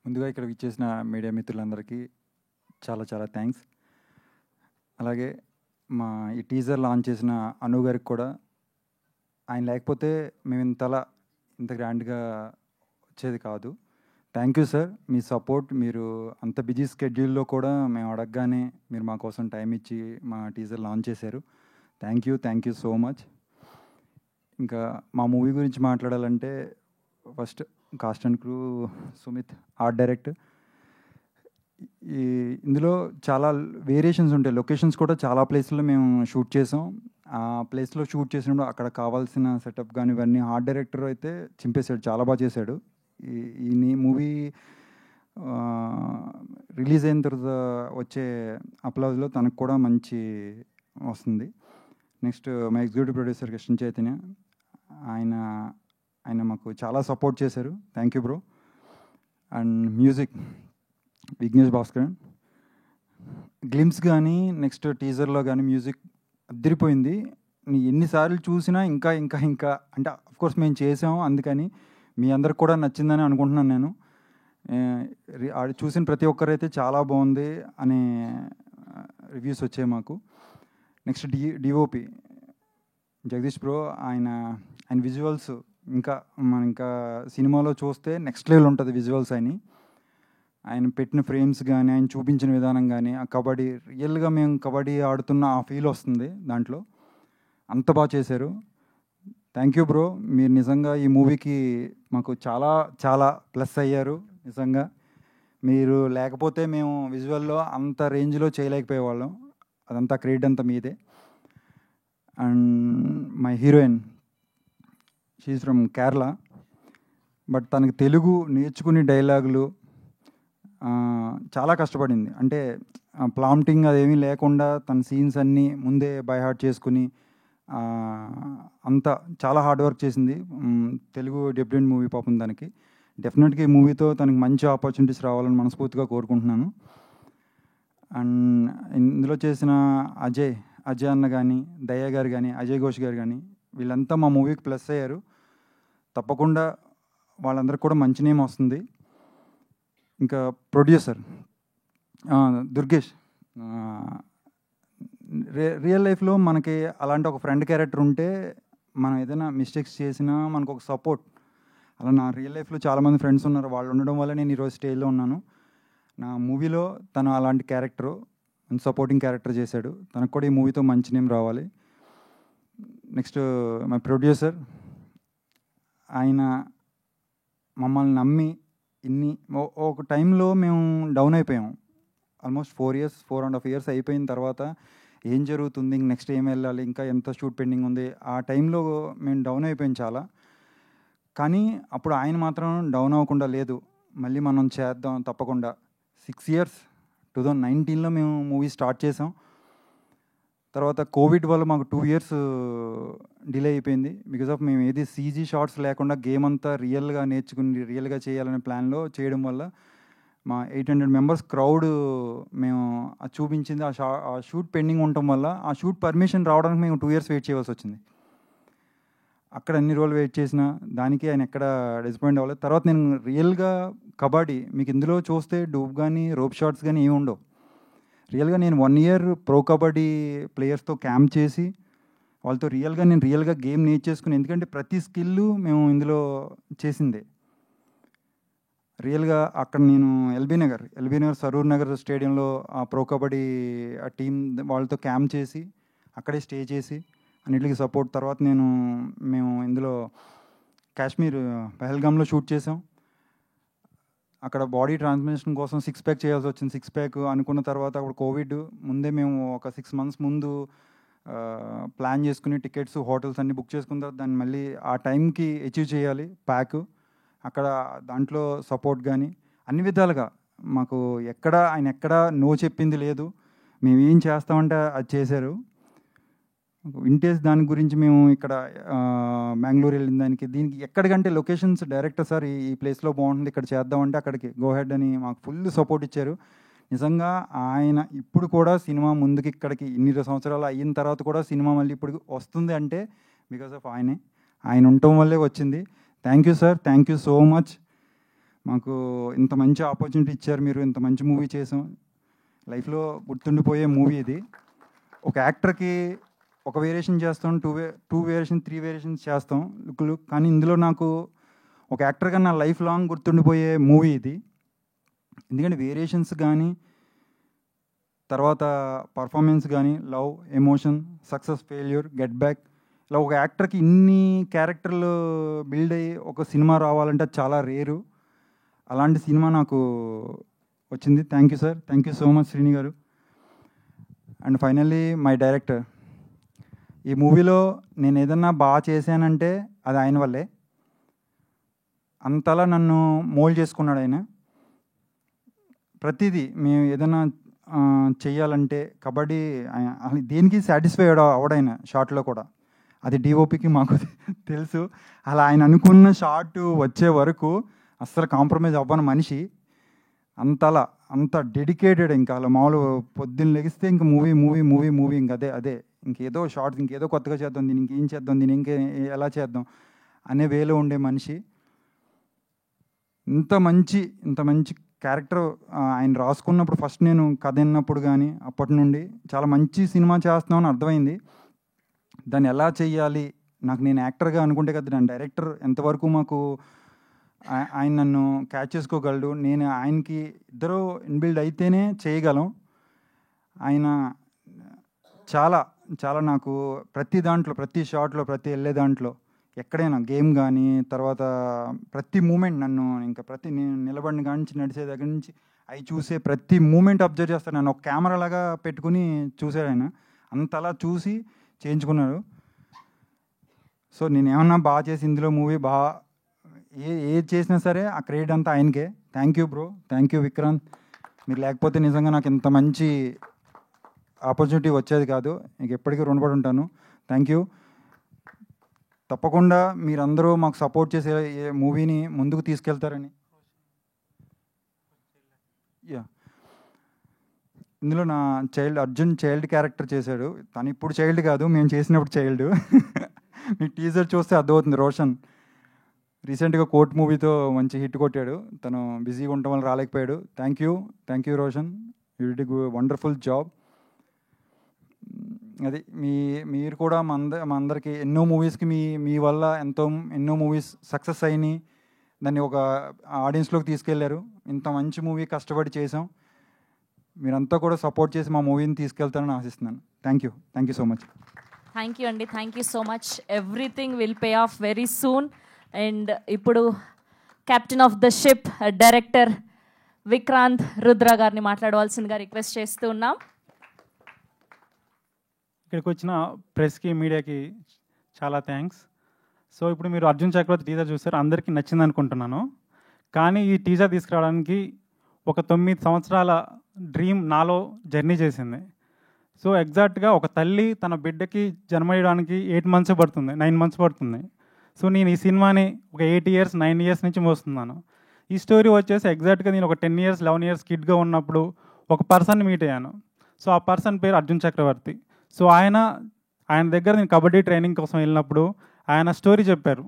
ముందుగా ఇక్కడ విచ్చేసిన మీడియా మిత్రులందరికీ చాలా చాలా థ్యాంక్స్. అలాగే మా ఈ టీజర్ లాంచ్ చేసిన అను గారికి కూడా, ఆయన లేకపోతే మేము ఇంత గ్రాండ్గా వచ్చేది కాదు. Thank you sir, me support. మీరు అంత బిజీ స్కెడ్యూల్లో కూడా మేము అడగగానే మీరు మా కోసం టైం ఇచ్చి మా టీజర్ లాంచ్ చేశారు. Thank you so much. ఇంకా మా మూవీ గురించి మాట్లాడాలంటే first cost and crew, Sumit art director. ఇందులో చాలా వేరియేషన్స్ ఉంటాయి, లొకేషన్స్ కూడా చాలా ప్లేస్లో మేము షూట్ చేసాం. ఆ ప్లేస్లో షూట్ చేసినప్పుడు అక్కడ కావాల్సిన సెటప్ కానీ ఇవన్నీ ఆర్ట్ డైరెక్టర్ అయితే చింపేశాడు, చాలా బాగా చేశాడు. ఈ మూవీ రిలీజ్ అయిన తర్వాత వచ్చే అప్లాజ్లో తనకు కూడా మంచి వస్తుంది. నెక్స్ట్ మా ఎగ్జిక్యూటివ్ ప్రొడ్యూసర్ కృష్ణ చైతన్య, ఆయన మాకు చాలా సపోర్ట్ చేశారు. Thank you bro. And music Vignesh Bhaskaran. Glimpse కానీ నెక్స్ట్ టీజర్లో కానీ మ్యూజిక్ అదిరిపోయింది. ఎన్నిసార్లు చూసినా ఇంకా ఇంకా ఇంకా అంటే అఫ్కోర్స్ మేము చేసాము, అందుకని మీ అందరికి కూడా నచ్చిందని అనుకుంటున్నాను నేను. చూసిన ప్రతి ఒక్కరైతే చాలా బాగుంది అనే రివ్యూస్ వచ్చాయి మాకు. నెక్స్ట్ డిఓపి జగదీష్ బ్రో, ఆయన విజువల్స్ ఇంకా సినిమాలో చూస్తే నెక్స్ట్ లెవెల్ ఉంటుంది విజువల్స్. ఆయన పెట్టిన ఫ్రేమ్స్ కానీ ఆయన చూపించిన విధానం కానీ ఆ కబడ్డీ రియల్గా మేము కబడ్డీ ఆడుతున్న ఆ ఫీల్ వస్తుంది దాంట్లో. అంత బాగా చేశారు. థ్యాంక్ యూ బ్రో, మీరు నిజంగా ఈ మూవీకి మాకు చాలా చాలా ప్లస్ అయ్యారు. నిజంగా మీరు లేకపోతే మేము విజువల్లో అంత రేంజ్లో చేయలేకపోయేవాళ్ళం. అదంతా క్రెడిట్ అంతా మీదే. And my heroine, she from Kerala, but తనకు తెలుగు నేర్చుకుని డైలాగులు చాలా కష్టపడింది. అంటే ప్లాంటింగ్ అదేమీ లేకుండా తన సీన్స్ అన్నీ ముందే బై హార్ట్ చేసుకుని అంతా చాలా హార్డ్ వర్క్ చేసింది. తెలుగు డెబ్యూటెంట్ మూవీ పాపం దానికి. డెఫినెట్గా ఈ మూవీతో తనకి మంచి ఆపర్చునిటీస్ రావాలని మనస్ఫూర్తిగా కోరుకుంటున్నాను. అండ్ ఇందులో చేసిన అజయ్ అన్న కానీ, దయ్య గారు కానీ, అజయ్ ఘోష్ గారు కానీ, వీళ్ళంతా మా మూవీకి ప్లస్ అయ్యారు. తప్పకుండా వాళ్ళందరికీ కూడా మంచి నేమ్ వస్తుంది. ఇంకా ప్రొడ్యూసర్ దుర్గేష్, రియల్ లైఫ్లో మనకి అలాంటి ఒక ఫ్రెండ్ క్యారెక్టర్ ఉంటే మనం ఏదైనా మిస్టేక్స్ చేసినా మనకు ఒక సపోర్ట్. అలా నా రియల్ లైఫ్లో చాలామంది ఫ్రెండ్స్ ఉన్నారు, వాళ్ళు ఉండడం వల్ల నేను ఈరోజు స్టేజ్లో ఉన్నాను. నా మూవీలో తను అలాంటి క్యారెక్టరు సపోర్టింగ్ క్యారెక్టర్ చేశాడు. తనకు కూడా ఈ మూవీతో మంచి నేమ్ రావాలి. నెక్స్ట్ మై ప్రొడ్యూసర్, ఆయన మమ్మల్ని నమ్మి ఒక టైంలో మేము డౌన్ అయిపోయాం. ఆల్మోస్ట్ 4.5 years అయిపోయిన తర్వాత ఏం జరుగుతుంది, నెక్స్ట్ ఏం వెళ్ళాలి, ఇంకా ఎంత షూట్ పెండింగ్ ఉంది, ఆ టైంలో మేము డౌన్ అయిపోయాం చాలా. కానీ అప్పుడు ఆయన మాత్రం డౌన్ అవ్వకుండా లేదు, మళ్ళీ మనం చేద్దాం తప్పకుండా. 6 years 2019లో మేము మూవీ స్టార్ట్ చేసాం. తర్వాత కోవిడ్ వల్ల మాకు 2 years డిలే అయిపోయింది. బికాజ్ ఆఫ్ మేము ఏది సీజీ షార్ట్స్ లేకుండా గేమ్ అంతా రియల్గా నేర్చుకుని రియల్గా చేయాలనే ప్లాన్లో చేయడం వల్ల మా 800 members క్రౌడ్ మేము అది చూపించింది. ఆ షూట్ పెండింగ్ ఉండటం వల్ల ఆ షూట్ పర్మిషన్ రావడానికి మేము 2 years వెయిట్ చేయవలసి వచ్చింది. అక్కడ అన్ని రోజులు వెయిట్ చేసిన దానికి ఆయన ఎక్కడ డిసప్పాయింట్ అవ్వలేదు. తర్వాత నేను రియల్గా కబడ్డీ మీకు ఇందులో చూస్తే డూబ్ కానీ రోప్ షాట్స్ కానీ ఏమి ఉండవు. రియల్గా నేను 1 year ప్రో కబడ్డీ ప్లేయర్స్తో క్యాంప్ చేసి వాళ్ళతో నేను రియల్గా గేమ్ నేర్చేసుకుని, ఎందుకంటే ప్రతి స్కిల్ మేము ఇందులో చేసిందే. రియల్గా అక్కడ నేను ఎల్బీ నగర్ సరూర్ నగర్ స్టేడియంలో ఆ ప్రో కబడ్డీ ఆ టీం వాళ్ళతో క్యాంప్ చేసి అక్కడే స్టే చేసి అన్నిటికీ సపోర్ట్. తర్వాత మేము ఇందులో కాశ్మీర్ పహల్గామ్లో షూట్ చేసాం. అక్కడ బాడీ ట్రాన్స్ఫర్మేషన్ కోసం 6 pack చేయాల్సి వచ్చింది. 6 pack అనుకున్న తర్వాత అప్పుడు కోవిడ్ ముందే మేము ఒక 6 months ముందు ప్లాన్ చేసుకుని టికెట్స్ హోటల్స్ అన్నీ బుక్ చేసుకున్న తర్వాత దాన్ని మళ్ళీ ఆ టైంకి అచీవ్ చేయాలి ప్యాక్. అక్కడ దాంట్లో సపోర్ట్ కానీ అన్ని విధాలుగా మాకు ఆయన ఎక్కడ నో చెప్పింది లేదు. మేము ఏం చేస్తామంటే అది చేశారు. వింటేజ్ దాని గురించి మేము ఇక్కడ బెంగళూరు వెళ్ళిన దీనికి ఎక్కడికంటే లొకేషన్స్ డైరెక్టర్ సార్ ఈ ప్లేస్లో బాగుంటుంది ఇక్కడ చేద్దామంటే అక్కడికి గో హెడ్ అని మాకు ఫుల్ సపోర్ట్ ఇచ్చారు. నిజంగా ఆయన ఇప్పుడు కూడా సినిమా ముందుకి ఇక్కడికి ఇన్ని సంవత్సరాలు అయిన తర్వాత కూడా సినిమా మళ్ళీ ఇప్పుడు వస్తుంది అంటే బికాస్ ఆఫ్ ఆయన ఉండటం వల్లే వచ్చింది. Thank you sir, thank you so much. మాకు ఇంత మంచి ఆపర్చునిటీ ఇచ్చారు, మీరు ఇంత మంచి మూవీ చేసాం. లైఫ్లో గుర్తుండిపోయే మూవీ ఇది. ఒక యాక్టర్కి ఒక వేరియేషన్ చేస్తాం, 2 వేరియేషన్ 3 వేరియేషన్స్ చేస్తాం లుక్లు. కానీ ఇందులో నాకు ఒక యాక్టర్గా నా లైఫ్ లాంగ్ గుర్తుండిపోయే మూవీ ఇది. ఎందుకంటే వేరియేషన్స్ కానీ తర్వాత పర్ఫార్మెన్స్ కానీ love, emotion, success, failure, get back, ఇలా ఒక యాక్టర్కి ఇన్ని క్యారెక్టర్లు బిల్డ్ అయ్యి ఒక సినిమా రావాలంటే చాలా రేరు. అలాంటి సినిమా నాకు వచ్చింది. Thank you sir, thank you so much Srini garu. And finally my director. ఈ మూవీలో నేను ఏదన్నా బాగా చేశానంటే అది ఆయన వల్లే. అంతలా నన్ను మోల్డ్ చేసుకున్నాడు ఆయన. ప్రతిదీ మేము ఏదైనా చెయ్యాలంటే కబడ్డీ అసలు దేనికి సాటిస్ఫై అవడైనా షార్ట్లో కూడా అది డిఓపికి మాకు తెలుసు. అలా ఆయన అనుకున్న షార్ట్ వచ్చే వరకు అస్సలు కాంప్రమైజ్ అవ్వని మనిషి. అంత డెడికేటెడ్. ఇంకా అలా మామూలు పొద్దున్న లెగిస్తే ఇంక మూవీ ఇంక అదే ఇంకేదో షార్ట్స్ ఇంకేదో కొత్తగా చేద్దాం, దీన్ని ఇంకేం చేద్దాం, దీన్ని ఎలా చేద్దాం అనే వేలో ఉండే మనిషి. ఇంత మంచి క్యారెక్టర్ ఆయన రాసుకున్నప్పుడు ఫస్ట్ నేను కథ విన్నప్పుడు కానీ అప్పటి నుండి చాలా మంచి సినిమా చేస్తున్నామని అర్థమైంది. దాన్ని ఎలా చెయ్యాలి, నేను యాక్టర్గా అనుకుంటే కదా దాని డైరెక్టర్ ఎంతవరకు మాకు ఆయన నన్ను క్యాచ్ చేసుకోగలడు, నేను ఆయనకి ఇద్దరు ఇన్బిల్డ్ అయితేనే చేయగలం. ఆయన చాలా నాకు ప్రతి దాంట్లో, ప్రతి షాట్లో, ప్రతి వెళ్ళే దాంట్లో ఎక్కడైనా గేమ్ కానీ తర్వాత ప్రతి మూమెంట్ నన్ను ఇంకా నేను నిలబడిన కాడి నుంచి నడిచే దగ్గర నుంచి అవి చూసే ప్రతి మూమెంట్ అబ్జర్వ్ చేస్తాను. నన్ను ఒక కెమెరా లాగా పెట్టుకుని చూశాడు ఆయన. అంతలా చూసి చేయించుకున్నారు. సో నేను ఏమన్నా బాగా చేసి ఇందులో మూవీ ఏది చేసినా సరే ఆ క్రెడిట్ అంతా ఆయనకే. Thank you bro, thank you Vikrant. మీరు లేకపోతే నిజంగా నాకు ఇంత మంచి ఆపర్చునిటీ వచ్చేది కాదు. మీకు ఎప్పటికీ రుణపడి ఉంటాను. Thank you. తప్పకుండా మీరందరూ మాకు సపోర్ట్ చేసే మూవీని ముందుకు తీసుకెళ్తారని. ఇందులో నా అర్జున్ చైల్డ్ క్యారెక్టర్ చేశాడు. తను ఇప్పుడు చైల్డ్ కాదు, మేము చేసినప్పుడు చైల్డ్. మీకు టీజర్ చూస్తే అర్థమవుతుంది. రోషన్ రీసెంట్గా కోర్ట్ మూవీతో మంచి హిట్ కొట్టాడు. తను బిజీగా ఉండటం వల్ల రాలేకపోయాడు. Thank you Roshan, you did wonderful job. అది మీరు కూడా మా అందరికీ ఎన్నో మూవీస్కి మీ వల్ల ఎన్నో మూవీస్ సక్సెస్ అయినాయి, దాన్ని ఒక ఆడియన్స్లోకి తీసుకెళ్లారు. ఇంత మంచి మూవీ కష్టపడి చేసాం. మీరంతా కూడా సపోర్ట్ చేసి మా మూవీని తీసుకెళ్తారని ఆశిస్తున్నాను. Thank you so much. Thank you అండి, thank you so much. Everything will pay off very soon. And ఇప్పుడు captain of the ship director Vikrant Rudra గారిని మాట్లాడవలసిందిగా రిక్వెస్ట్ చేస్తూ ఉన్నాం. ఇక్కడికి వచ్చిన ప్రెస్కి మీడియాకి చాలా థ్యాంక్స్. సో ఇప్పుడు మీరు అర్జున్ చక్రవర్తి టీజర్ చూసారు, అందరికీ నచ్చింది అనుకుంటున్నాను. కానీ ఈ టీజర్ తీసుకురావడానికి ఒక 9 సంవత్సరాల డ్రీమ్ నాలో జర్నీ చేసింది. సో ఎగ్జాక్ట్గా ఒక తల్లి తన బిడ్డకి జన్మయడానికి 8 months పడుతుంది, 9 months పడుతుంది. సో నేను ఈ సినిమాని ఒక 8 years 9 years నుంచి మోస్తున్నాను. ఈ స్టోరీ వచ్చేసి ఎగ్జాక్ట్గా నేను ఒక 10 years 11 years కిడ్గా ఉన్నప్పుడు ఒక పర్సన్ మీట్ అయ్యాను. సో ఆ పర్సన్ పేరు అర్జున్ చక్రవర్తి. సో ఆయన దగ్గర నేను కబడ్డీ ట్రైనింగ్ కోసం వెళ్ళినప్పుడు ఆయన స్టోరీ చెప్పారు.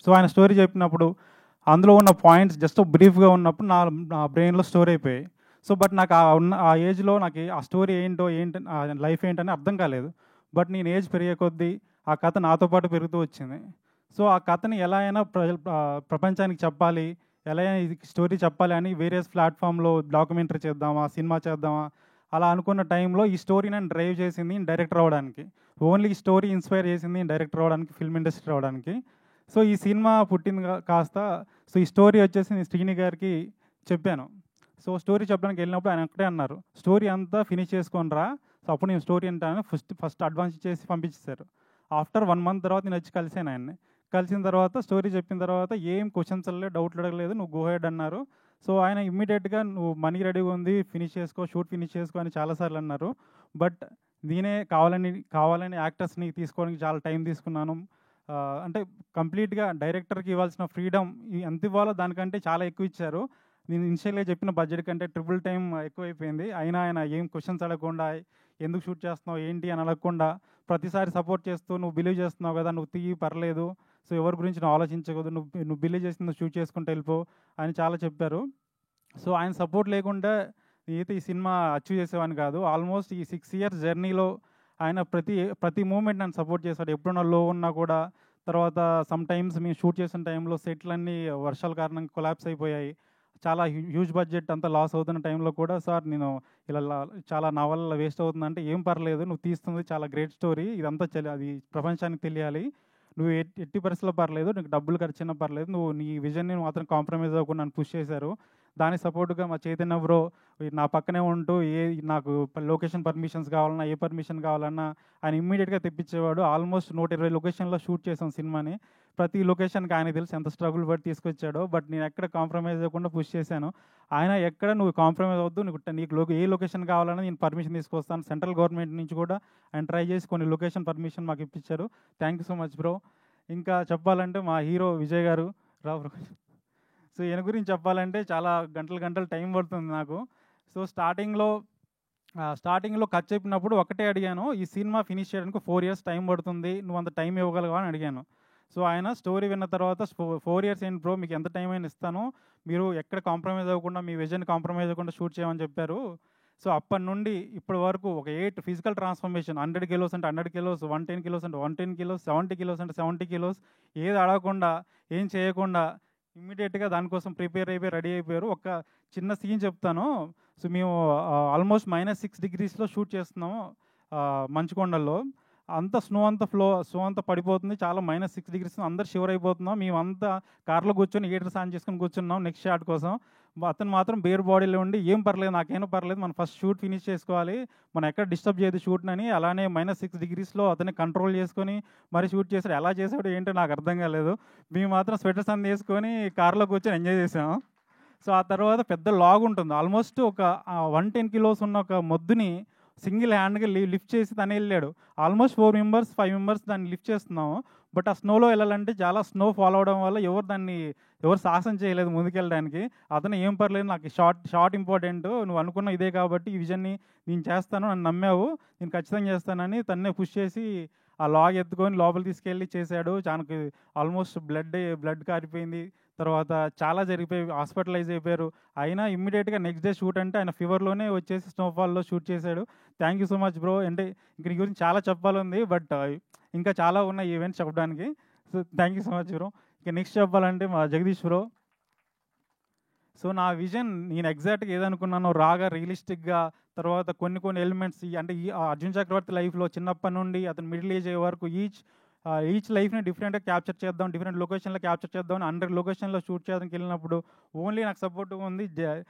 సో ఆయన స్టోరీ చెప్పినప్పుడు అందులో ఉన్న పాయింట్స్ జస్ట్ బ్రీఫ్గా ఉన్నప్పుడు నా బ్రెయిన్లో స్టోర్ అయిపోయాయి. సో బట్ నాకు ఆ ఏజ్లో నాకు ఆ స్టోరీ ఏంటి లైఫ్ ఏంటని అర్థం కాలేదు. బట్ నేను ఏజ్ పెరిగే కొద్దీ ఆ కథ నాతో పాటు పెరుగుతూ వచ్చింది. సో ఆ కథని ఎలా అయినా ప్రపంచానికి చెప్పాలి, ఎలా అయినా ఇది స్టోరీ చెప్పాలి అని వేరియస్ ప్లాట్ఫామ్లో డాక్యుమెంటరీ చేద్దామా, సినిమా చేద్దామా అలా అనుకున్న టైంలో ఈ స్టోరీ నన్ను డ్రైవ్ చేసింది డైరెక్టర్ అవ్వడానికి. ఓన్లీ ఈ స్టోరీ ఇన్స్పైర్ చేసింది డైరెక్టర్ అవ్వడానికి, ఫిల్మ్ ఇండస్ట్రీ అవ్వడానికి. సో ఈ సినిమా పుట్టింది కాస్త సో ఈ స్టోరీ వచ్చేసి నేను శ్రీని గారికి చెప్పాను. సో స్టోరీ చెప్పడానికి వెళ్ళినప్పుడు ఆయన అక్కడే అన్నారు, స్టోరీ అంతా ఫినిష్ చేసుకొని రా. సో అప్పుడు నేను స్టోరీ అంటాను ఫస్ట్ అడ్వాన్స్ చేసి పంపించేశారు. ఆఫ్టర్ 1 month తర్వాత నేను వచ్చి కలిసాను ఆయన్ని. కలిసిన తర్వాత స్టోరీ చెప్పిన తర్వాత ఏం క్వశ్చన్స్ లేదు, డౌట్లు అడగలేదు, నువ్వు గో హెడ్ అన్నారు. సో ఆయన ఇమ్మీడియట్గా నువ్వు మనీ రెడీగా ఉంది, ఫినిష్ చేసుకో, షూట్ ఫినిష్ చేసుకో అని చాలాసార్లు అన్నారు. బట్ నేనే కావాలని యాక్టర్స్ని తీసుకోవడానికి చాలా టైం తీసుకున్నాను. అంటే కంప్లీట్గా డైరెక్టర్కి ఇవ్వాల్సిన ఫ్రీడమ్ ఎంత ఇవ్వాలో దానికంటే చాలా ఎక్కువ ఇచ్చారు. నేను ఇనిషియల్గా చెప్పిన బడ్జెట్ కంటే ట్రిపుల్ టైం ఎక్కువైపోయింది. అయినా ఆయన ఏం క్వశ్చన్స్ అడగకుండా ఎందుకు షూట్ చేస్తున్నావు ఏంటి అని అడగకుండా ప్రతిసారి సపోర్ట్ చేస్తూ నువ్వు బిలీవ్ చేస్తున్నావు కదా, నువ్వు తీయి పర్లేదు, సో ఎవరి గురించి నువ్వు ఆలోచించకూడదు, నువ్వు బిలీవ్ చేసి నువ్వు షూట్ చేసుకుంటూ వెళ్ళిపో అని చాలా చెప్పారు. సో ఆయన సపోర్ట్ లేకుండా నేనైతే ఈ సినిమా అచీవ్ చేసేవాడిని కాదు. ఆల్మోస్ట్ ఈ 6 years జర్నీలో ఆయన ప్రతి మూమెంట్ నన్ను సపోర్ట్ చేశాడు. ఎప్పుడన్నా లో ఉన్నా కూడా. తర్వాత సమ్ టైమ్స్ మేము షూట్ చేసిన టైంలో సెట్లన్నీ వర్షాల కారణంగా కొలాప్స్ అయిపోయాయి. చాలా హ్యూజ్ బడ్జెట్ అంతా లాస్ అవుతున్న టైంలో కూడా, సార్ నేను ఇలా చాలా నా వల్ల వేస్ట్ అవుతుందంటే ఏం పర్లేదు, నువ్వు తీస్తుంది చాలా గ్రేట్ స్టోరీ, ఇదంతా అది ప్రపంచానికి తెలియాలి, నువ్వు ఎట్టి పరిస్థితుల్లో పర్లేదు, నీకు డబ్బులు ఖర్చున్నా పర్లేదు, నువ్వు నీ విజన్ని మాత్రం కాంప్రమైజ్ అవ్వకుండా నన్ను పుష్ చేశారు. దానికి సపోర్ట్గా మా చైతన్య బ్రో నా పక్కనే ఉంటూ నాకు లొకేషన్ పర్మిషన్స్ కావాలన్నా ఏ పర్మిషన్ కావాలన్నా ఆయన ఇమ్మీడియట్గా తెప్పించేవాడు. ఆల్మోస్ట్ 120 లొకేషన్లో షూట్ చేసాం సినిమాని. ప్రతి లొకేషన్కి ఆయన తెలుసు ఎంత స్ట్రగుల్ పడి తీసుకొచ్చాడో. బట్ నేను ఎక్కడ కాంప్రమైజ్ అవ్వకుండా పుష్ చేశాను. ఆయన ఎక్కడ నువ్వు కాంప్రమైజ్ అవ్వద్దు, నీకు ఏ లొకేషన్ కావాలన్నా నేను పర్మిషన్ తీసుకొస్తాను. సెంట్రల్ గవర్నమెంట్ నుంచి కూడా ఆయన ట్రై చేసి కొన్ని లొకేషన్ పర్మిషన్ మాకు ఇప్పించారు. Thank you so much bro. ఇంకా చెప్పాలంటే మా హీరో విజయ్ గారు బ్రో. సో ఈయన గురించి చెప్పాలంటే చాలా గంటలు టైం పడుతుంది నాకు. సో స్టార్టింగ్లో కట్ చెప్పినప్పుడు ఒకటే అడిగాను, ఈ సినిమా ఫినిష్ చేయడానికి 4 years టైం పడుతుంది, నువ్వు అంత టైం ఇవ్వగలవా అని అడిగాను. సో ఆయన స్టోరీ విన్న తర్వాత 4 years ఏంటి బ్రో, మీకు ఎంత టైం అయినా ఇస్తాను, మీరు ఎక్కడ కాంప్రమైజ్ అవ్వకుండా మీ విజన్ కాంప్రమైజ్ అవ్వకుండా షూట్ చేయమని చెప్పారు. సో అప్పటి నుండి ఇప్పటి వరకు ఒక 8 ఫిజికల్ ట్రాన్స్ఫర్మేషన్, 100 kilos అంటే 100 kilos, 110 kilos అంటే 110 kilos, 70 kilos అంటే 70 kilos, ఏది అడగకుండా ఏం చేయకుండా ఇమ్మీడియట్గా దానికోసం ప్రిపేర్ అయిపోయి రెడీ అయిపోయారు. ఒక చిన్న సీన్ చెప్తాను. సో మేము ఆల్మోస్ట్ -6 degreesలో షూట్ చేస్తున్నాము మంచుకొండల్లో. అంత స్నో అంతా పడిపోతుంది, చాలా -6 degrees, అందరు షివర్ అయిపోతున్నాం. మేమంతా కార్లో కూర్చొని హీటర్ ఆన్ చేసుకొని కూర్చున్నాం నెక్స్ట్ షాట్ కోసం. అతను మాత్రం బేర్ బాడీలో ఉండి ఏం పర్లేదు, నాకేమో పర్లేదు, మనం ఫస్ట్ షూట్ ఫినిష్ చేసుకోవాలి, మనం ఎక్కడ డిస్టర్బ్ చేయదు షూట్నని అలానే -6 degreesలో అతన్ని కంట్రోల్ చేసుకొని మరి షూట్ చేశాడు. ఎలా చేశాడు ఏంటో నాకు అర్థం కాలేదు. మేము మాత్రం స్వెటర్స్ అన్ని వేసుకొని కార్లో కూర్చొని ఎంజాయ్ చేసాము. సో ఆ తర్వాత పెద్ద లాగ్ ఉంటుంది, ఆల్మోస్ట్ ఒక 110 kilos ఉన్న ఒక మొద్దుని సింగిల్ హ్యాండ్గా లిఫ్ట్ చేసి తనే వెళ్ళాడు. ఆల్మోస్ట్ 4 members 5 members దాన్ని లిఫ్ట్ చేస్తున్నాము. బట్ ఆ స్నోలో వెళ్ళాలంటే చాలా స్నో ఫాలో అవడం వల్ల ఎవరు సాహసం చేయలేదు ముందుకెళ్ళడానికి. అతను ఏం పర్లేదు, నాకు షార్ట్ ఇంపార్టెంట్, నువ్వు అనుకున్న ఇదే కాబట్టి ఈ విజన్ని నేను చేస్తాను, నన్ను నమ్మావు, నేను ఖచ్చితంగా చేస్తానని తన్నే పుష్ చేసి ఆ లాగ్ ఎత్తుకొని లోపలికి తీసుకెళ్ళి చేశాడు. చాలాకి ఆల్మోస్ట్ బ్లడ్ కారిపోయింది. తర్వాత చాలా జరిగిపోయి హాస్పిటలైజ్ అయిపోయారు. అయినా ఇమ్మీడియట్గా నెక్స్ట్ డే షూట్ అంటే ఆయన ఫీవర్లోనే వచ్చేసి స్నోఫాల్లో షూట్ చేశాడు. Thank you so much bro. అంటే ఇంక నీ గురించి చాలా చెప్పాలంది, బట్ ఇంకా చాలా ఉన్నాయి ఈవెంట్స్ చెప్పడానికి. So thank you so much bro. ఇక నెక్స్ట్ చెప్పాలంటే మా జగదీష్ బ్రో. సో నా విజన్ నేను ఎగ్జాక్ట్గా ఏదనుకున్నానో రాగా రియలిస్టిక్గా, తర్వాత కొన్ని ఎలిమెంట్స్ అంటే ఈ అర్జున్ చక్రవర్తి లైఫ్లో చిన్నప్పటి నుండి అతను మిడిల్ ఏజ్ అయ్యే వరకు ఈచ్ లైఫ్ని డిఫరెంట్గా క్యాప్చర్ చేద్దాం, డిఫరెంట్ లొకేషన్లో క్యాప్చర్ చేద్దాం అని 100 లొకేషన్లో షూట్ చేయడానికి వెళ్ళినప్పుడు ఓన్లీ నాకు సపోర్ట్గా ఉంది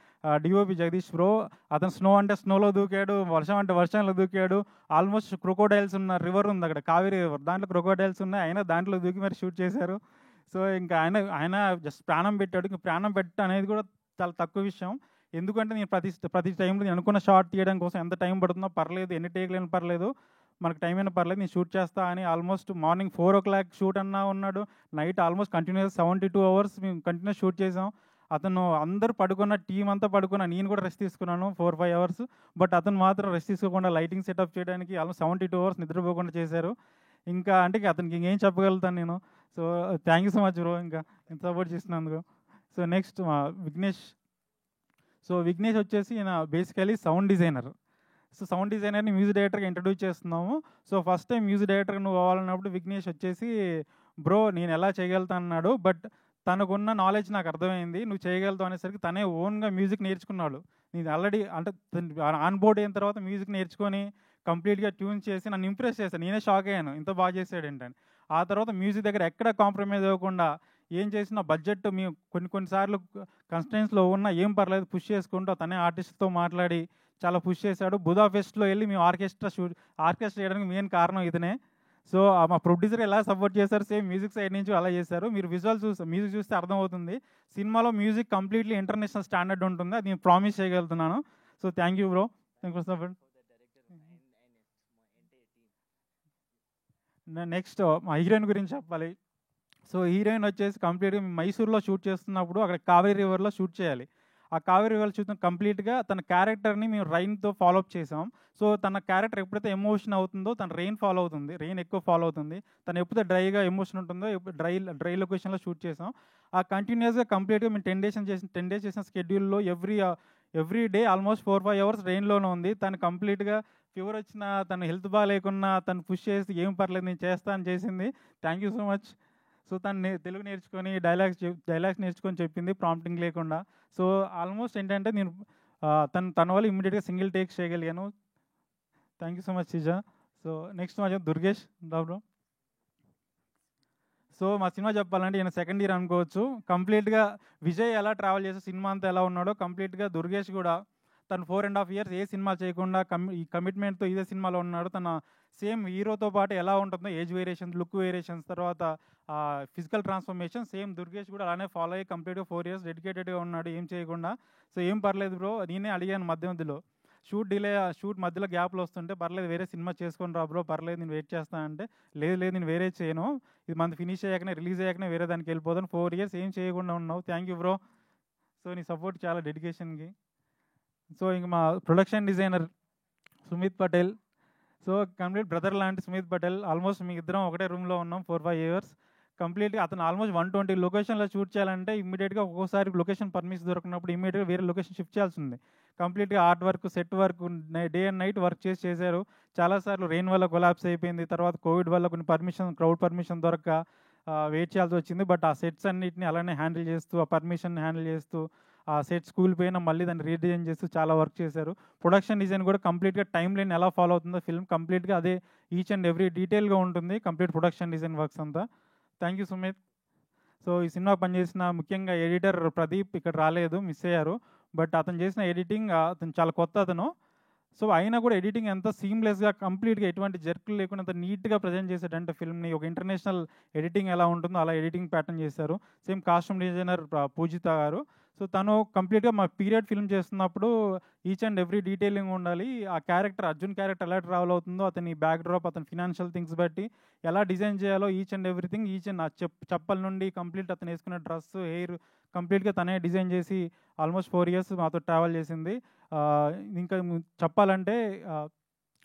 డిఓపి జగదీష్ బ్రో. అతను స్నో అంటే స్నోలో దూకాడు, వర్షం అంటే వర్షంలో దూకాడు. ఆల్మోస్ట్ క్రొకోడైల్స్ ఉన్న రివర్ ఉంది అక్కడ, కావేరీ రివర్, దాంట్లో క్రొకోడైల్స్ ఉన్నాయి, అయినా దాంట్లో దూకి మరి షూట్ చేశారు. సో ఇంకా ఆయన జస్ట్ ప్రాణం పెట్టాడు. ఇంకా ప్రాణం పెట్టడం అనేది కూడా చాలా తక్కువ విషయం. ఎందుకంటే నేను ప్రతి టైంలో నేను అనుకున్న షార్ట్ తీయడం కోసం ఎంత టైం పడుతుందో పర్లేదు, ఎన్ని టేక్లైనా పర్లేదు, మనకు టైం అయినా పర్లేదు, నేను షూట్ చేస్తా అని ఆల్మోస్ట్ మార్నింగ్ 4 o'clock షూట్ అన్నా ఉన్నాడు. నైట్ ఆల్మోస్ట్ కంటిన్యూస్ 72 hours మేము కంటిన్యూస్ షూట్ చేసాం. అతను అందరూ పడుకున్న, టీం అంతా పడుకున్న, నేను కూడా రెస్ట్ తీసుకున్నాను 4-5 hours. బట్ అతను మాత్రం రెస్ట్ తీసుకోకుండా లైటింగ్ సెటప్ చేయడానికి ఆల్మోస్ట్ 72 hours నిద్రపోకుండా చేశారు. ఇంకా అంటే అతనికి ఇంకేం చెప్పగలుగుతాను నేను. So thank you so much bro, ఇంకా ఇంత సపోర్ట్ చేసినందుకు. So next Vignesh. So Vignesh వచ్చేసి ఈయన basically sound designer. So sound డిజైనర్ని మ్యూజిక్ డైరెక్టర్గా ఇంట్రడ్యూస్ చేస్తున్నాము. సో ఫస్ట్ టైం మ్యూజిక్ డైరెక్టర్గా నువ్వు అవ్వాలన్నప్పుడు విఘ్నేష్ వచ్చేసి బ్రో నేను ఎలా చేయగలుగుతా అన్నాడు. బట్ తనకున్న నాలెడ్జ్ నాకు అర్థమైంది, నువ్వు చేయగలుగుతావు అనేసరికి తనే ఓన్గా మ్యూజిక్ నేర్చుకున్నాడు. నేను ఆల్రెడీ అంటే ఆన్ బోర్డ్ అయిన తర్వాత మ్యూజిక్ నేర్చుకొని కంప్లీట్గా ట్యూన్ చేసి నన్ను ఇంప్రెస్ చేశాను. నేనే షాక్ అయ్యాను, ఇంత బాగా చేశాడు ఏంటని. ఆ తర్వాత మ్యూజిక్ దగ్గర ఎక్కడ కాంప్రమైజ్ అవ్వకుండా ఏం చేసినా బడ్జెట్ మేము కొన్నిసార్లు కన్స్టెంట్స్లో ఉన్న ఏం పర్లేదు పుష్ చేసుకుంటూ తనే ఆర్టిస్ట్తో మాట్లాడి చాలా పుష్ చేశాడు. బుధా ఫెస్ట్లో వెళ్ళి మేము ఆర్కెస్ట్రా చేయడానికి మెయిన్ కారణం ఇతనే. సో మా ప్రొడ్యూసర్ ఎలా సపోర్ట్ చేశారు, సేమ్ మ్యూజిక్ సైడ్ నుంచి అలా చేశారు. మీరు మ్యూజిక్ చూస్తే అర్థమవుతుంది. సినిమాలో మ్యూజిక్ కంప్లీట్లీ ఇంటర్నేషనల్ స్టాండర్డ్ ఉంటుంది, అది నేను ప్రామిస్ చేయగలుగుతున్నాను. So thank you bro, thank you support. Next మా హీరోయిన్ గురించి చెప్పాలి. సో హీరోయిన్ వచ్చేసి కంప్లీట్గా మైసూర్లో షూట్ చేస్తున్నప్పుడు అక్కడ కావేరీ రివర్లో షూట్ చేయాలి. ఆ కావేరీ రివర్లో చూసిన కంప్లీట్గా తన క్యారెక్టర్ని మేము రైన్తో ఫాలోఅప్ చేసాం. సో తన క్యారెక్టర్ ఎప్పుడైతే ఎమోషన్ అవుతుందో తన రెయిన్ ఎక్కువ ఫాలో అవుతుంది. తను ఎప్పుడైతే డ్రైగా ఎమోషన్ ఉంటుందో డ్రై లొకేషన్లో షూట్ చేసాం. ఆ కంటిన్యూస్గా కంప్లీట్గా మేము 10 days చేసిన స్కెడ్యూల్లో ఎవ్రీ డే ఆల్మోస్ట్ 4-5 hours రెయిన్లోనే ఉంది. తను కంప్లీట్గా ఫీవర్ వచ్చినా, తను హెల్త్ బాగాలేకున్నా తను పుష్ చేసి ఏం పర్లేదు నేను చేస్తా అని చేసింది. Thank you so much. So తను తెలుగు నేర్చుకొని డైలాగ్స్ నేర్చుకొని చెప్పింది ప్రాంప్టింగ్ లేకుండా. సో ఆల్మోస్ట్ ఏంటంటే నేను తన వల్ల ఇమ్మీడియట్గా సింగిల్ టేక్స్ చేయగలిగాను. Thank you so much సిజా. So next మా దుర్గేష్ బ్రో. సో మా సినిమా చెప్పాలంటే ఈయన సెకండ్ ఇయర్ అనుకోవచ్చు. కంప్లీట్గా విజయ్ ఎలా ట్రావెల్ చేసే సినిమా అంతా ఎలా ఉన్నాడో కంప్లీట్గా దుర్గేష్ కూడా తను 4.5 years ఏ సినిమా చేయకుండా ఈ కమిట్మెంట్తో ఇదే సినిమాలో ఉన్నాడు. తన సేమ్ హీరోతో పాటు ఎలా ఉంటుందో ఏజ్ వేరియేషన్స్, లుక్ వేరియేషన్స్, తర్వాత ఫిజికల్ ట్రాన్స్ఫర్మేషన్ సేమ్ దుర్గేష్ కూడా అలానే ఫాలో అయ్యి కంప్లీట్గా 4 years డెడికేటెడ్గా ఉన్నాడు ఏం చేయకుండా. సో ఏం పర్లేదు బ్రో, నేనే అడిగాను మధ్యలో షూట్ మధ్యలో గ్యాప్లు వస్తుంటే పర్లేదు వేరే సినిమా చేసుకొని రా బ్రో, పర్లేదు నేను వెయిట్ చేస్తాను అంటే లేదు నేను వేరే చేయను, ఇది మన ఫినిష్ అయ్యాకనే రిలీజ్ అయ్యాకనే వేరే దానికి వెళ్ళిపోతాను. 4 years ఏం చేయకుండా ఉన్నావు, థ్యాంక్ యూ బ్రో. సో నీ సపోర్ట్ చాలా డెడికేషన్కి. సో ఇంక మా production designer Sumit Patel. So complete brother లాంటి సుమిత్ పటేల్. ఆల్మోస్ట్ మీ ఇద్దరం ఒకటే రూమ్లో ఉన్నాం 4-5 years. కంప్లీట్గా అతను ఆల్మోస్ట్ 120 లొకేషన్లో షూట్ చేయాలంటే ఇమ్మీడియట్గా ఒక్కోసారి లొకేషన్ పర్మిషన్ దొరికినప్పుడు ఇమ్మీడియట్గా వేరే లొకేషన్ షిఫ్ట్ చేయాల్సి ఉంది. కంప్లీట్గా art work, set work, day and night work చేశారు. చాలాసార్లు రెయిన్ వల్ల కొలాప్స్ అయిపోయింది, తర్వాత కోవిడ్ వల్ల కొన్ని క్రౌడ్ పర్మిషన్ దొరక్క వెయిట్ చేయాల్సి వచ్చింది. బట్ ఆ సెట్స్ అన్నిటిని అలానే హ్యాండిల్ చేస్తూ, ఆ పర్మిషన్ హ్యాండిల్ చేస్తూ, ఆ సెట్ స్కూల్ పైన మళ్ళీ దాన్ని రీడిజైన్ చేస్తూ చాలా వర్క్ చేశారు. ప్రొడక్షన్ డిజైన్ కూడా కంప్లీట్గా టైం లైన్ ఎలా ఫాలో అవుతుందో ఫిల్మ్ కంప్లీట్గా అదే ఈచ్ అండ్ ఎవ్రీ డీటెయిల్గా ఉంటుంది కంప్లీట్ ప్రొడక్షన్ డిజైన్ వర్క్స్ అంతా. Thank you Sumit. సో ఈ సినిమా పనిచేసిన ముఖ్యంగా ఎడిటర్ ప్రదీప్ ఇక్కడ రాలేదు, మిస్ అయ్యారు. బట్ అతను చేసిన ఎడిటింగ్ అతను చాలా కొత్త అతను. సో అయినా కూడా ఎడిటింగ్ ఎంత సీమ్లెస్గా కంప్లీట్గా ఎటువంటి జర్కులు లేకుండా అంత నీట్గా ప్రజెంట్ చేశాడంటే ఫిల్మ్ని ఒక ఇంటర్నేషనల్ ఎడిటింగ్ ఎలా ఉంటుందో అలా ఎడిటింగ్ ప్యాటర్న్ చేశారు. సేమ్ కాస్ట్యూమ్ డిజైనర్ పూజిత గారు. సో తను కంప్లీట్గా మా పీరియడ్ ఫిల్మ్ చేస్తున్నప్పుడు ఈచ్ అండ్ ఎవ్రీ డీటెయిలింగ్ ఉండాలి. ఆ క్యారెక్టర్ అర్జున్ క్యారెక్టర్ ఎలా ట్రావెల్ అవుతుందో, అతని బ్యాక్ డ్రాప్, అతని ఫినాన్షియల్ థింగ్స్ బట్టి ఎలా డిజైన్ చేయాలో each and everything, each and చెప్పల నుండి కంప్లీట్ అతను వేసుకున్న డ్రెస్, హెయిర్ కంప్లీట్గా తనే డిజైన్ చేసి ఆల్మోస్ట్ 4 years మాతో ట్రావెల్ చేసింది. ఇంకా చెప్పాలంటే